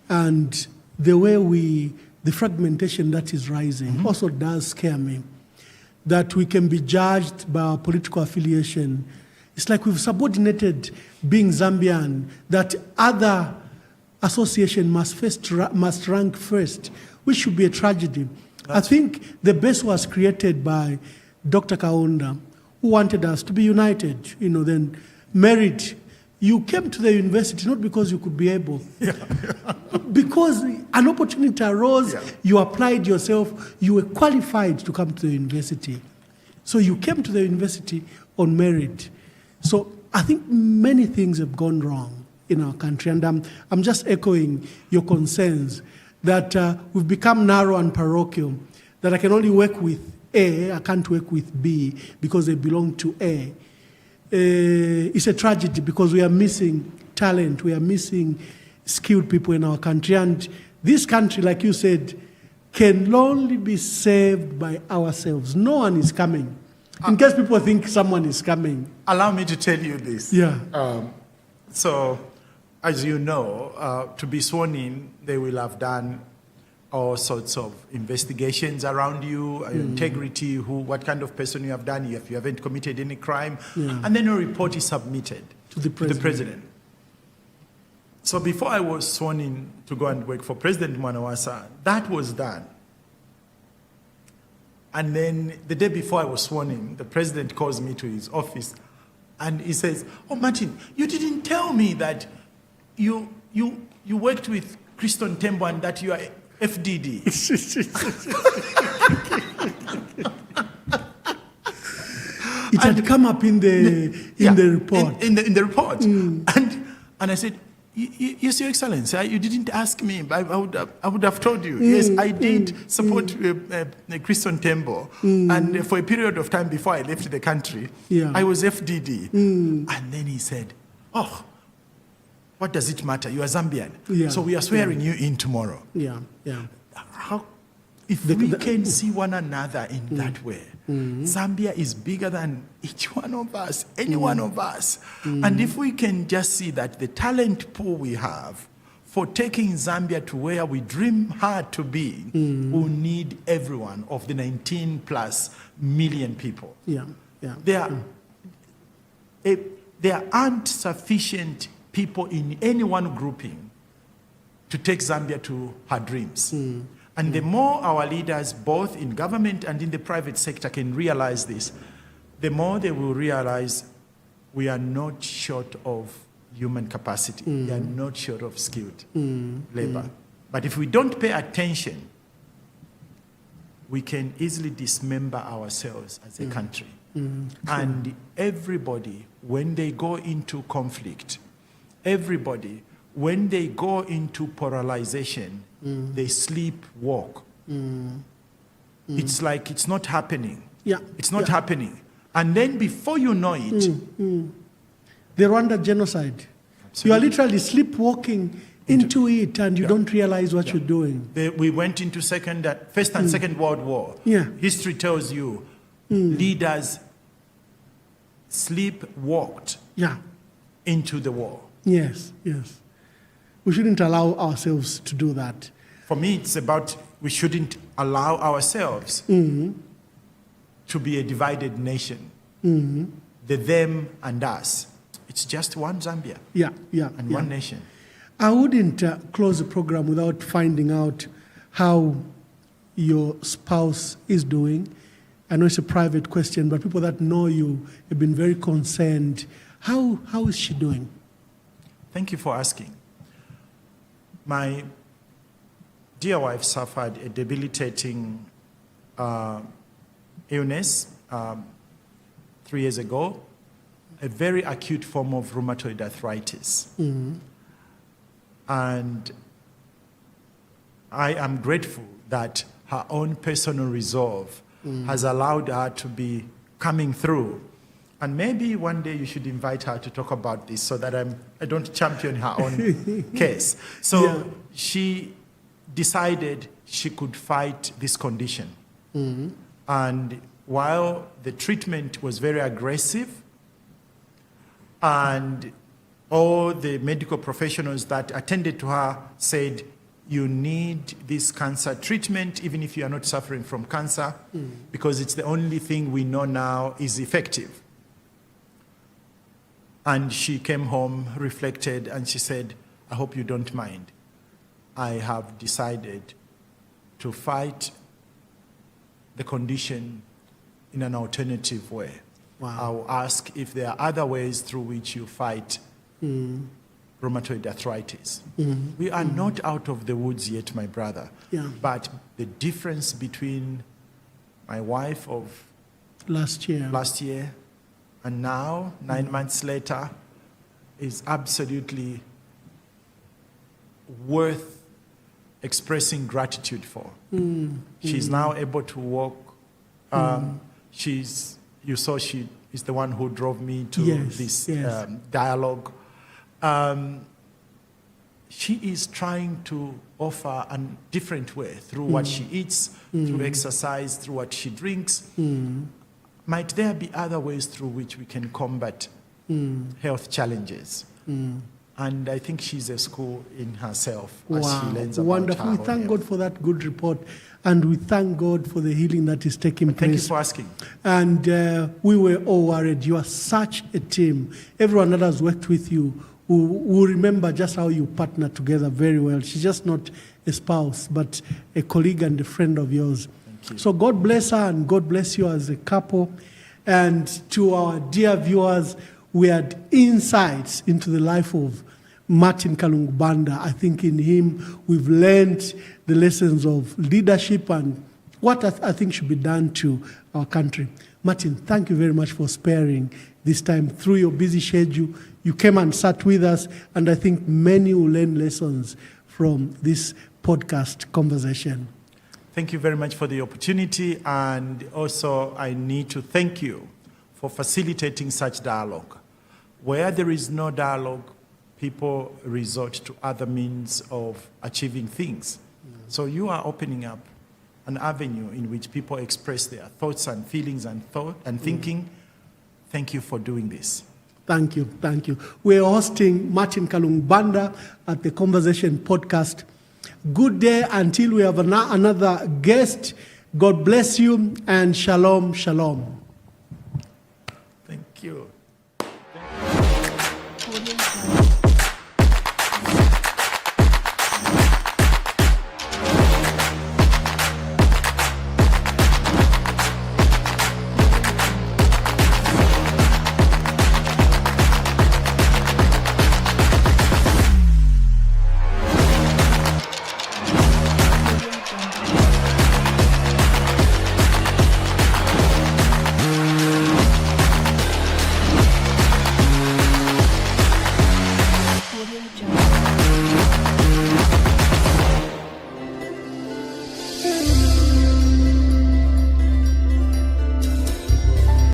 and the fragmentation that is rising also does scare me. That we can be judged by our political affiliation. It's like we've subordinated being Zambian, that other association must rank first, which should be a tragedy. I think the best was created by Dr. Kaunda, who wanted us to be united, then married. You came to the university not because you could be able, because an opportunity arose, you applied yourself, you were qualified to come to the university. So you came to the university on merit. So I think many things have gone wrong in our country, and I'm just echoing your concerns that we've become narrow and parochial, that I can only work with A, I can't work with B because they belong to A. It's a tragedy because we are missing talent, we are missing skilled people in our country. And this country, like you said, can only be saved by ourselves. No one is coming. In case people think someone is coming. Allow me to tell you this. Yeah. So, as you know, to be sworn in, they will have done all sorts of investigations around you, integrity, what kind of person you have done, if you haven't committed any crime, and then a report is submitted to the president. So before I was sworn in to go and work for President Mwanawasa, that was done. And then the day before I was sworn in, the president calls me to his office and he says, "Oh, Martin, you didn't tell me that you worked with Christon Tembo and that you are FDD." It had come up in the report. In the report. And I said, "Yes, Your Excellency, you didn't ask me. I would have told you. Yes, I did support Christon Tembo. And for a period of time before I left the country, I was FDD. And then he said, "Oh, what does it matter? You are Zambian. So we are swearing you in tomorrow." If we can see one another in that way, Zambia is bigger than each one of us, any one of us. And if we can just see that the talent pool we have for taking Zambia to where we dream hard to be, we need everyone of the 19 plus million people. There aren't sufficient people in any one grouping to take Zambia to her dreams. And the more our leaders, both in government and in the private sector, can realize this, the more they will realize we are not short of human capacity. We are not short of skilled labor. But if we don't pay attention, we can easily dismember ourselves as a country. And everybody, when they go into conflict, everybody, when they go into polarization, they sleepwalk. It's like it's not happening. Yeah. It's not Yeah. happening. And then before you know it, The Rwanda genocide. You are literally sleepwalking into it and you don't realize what you're doing. we went into First and Second World War. Yeah. History tells you leaders sleepwalked Yeah. into the war. Yes, yes. We shouldn't allow ourselves to do that. For me, it's about we shouldn't allow ourselves to be a divided nation. The them and us. It's just one Zambia Yeah, yeah. and yeah. one nation. I wouldn't close the program without finding out how your spouse is doing. I know it's a private question, but people that know you have been very concerned. How is she doing? Thank you for asking. My dear wife suffered a debilitating illness 3 years ago, a very acute form of rheumatoid arthritis. And I am grateful that her own personal resolve has allowed her to be coming through. And maybe one day you should invite her to talk about this so that I don't champion her own case. So she decided she could fight this condition. And while the treatment was very aggressive, and all the medical professionals that attended to her said, you need this cancer treatment, even if you are not suffering from cancer, because it's the only thing we know now is effective. And she came home, reflected, and she said, I hope you don't mind. I have decided to fight the condition in an alternative way. Wow. I will ask if there are other ways through which you fight rheumatoid arthritis. We are not out of the woods yet, my brother. Yeah. But the difference between my wife of Last year and now, 9 months later, is absolutely worth expressing gratitude for. She's now able to walk. You saw she is the one who drove me to this dialogue. She is trying to offer a different way through what she eats, through exercise, through what she drinks. Might there be other ways through which we can combat health challenges? And I think she's a school in herself as she learns about wonderful. her We own thank health. God for that good report, and we thank God for the healing that is taking place. Thank you for asking. And we were all worried. You are such a team. Everyone that has worked with you will remember just how you partner together very well. She's just not a spouse, but a colleague and a friend of yours. Thank you. So God bless her and God bless you as a couple. And to our dear viewers, we had insights into the life of Martin Kalungu-Banda. I think in him we've learned the lessons of leadership and what I think should be done to our country. Martin, thank you very much for sparing this time through your busy schedule. You came and sat with us, and I think many will learn lessons from this podcast conversation. Thank you very much for the opportunity, and also I need to thank you for facilitating such dialogue. Where there is no dialogue, people resort to other means of achieving things. So you are opening up an avenue in which people express their thoughts and feelings and thinking. Thank you for doing this. Thank you, thank you. We're hosting Martin Kalungu-Banda at the Conversation Podcast. Good day until we have another guest. God bless you and shalom, shalom.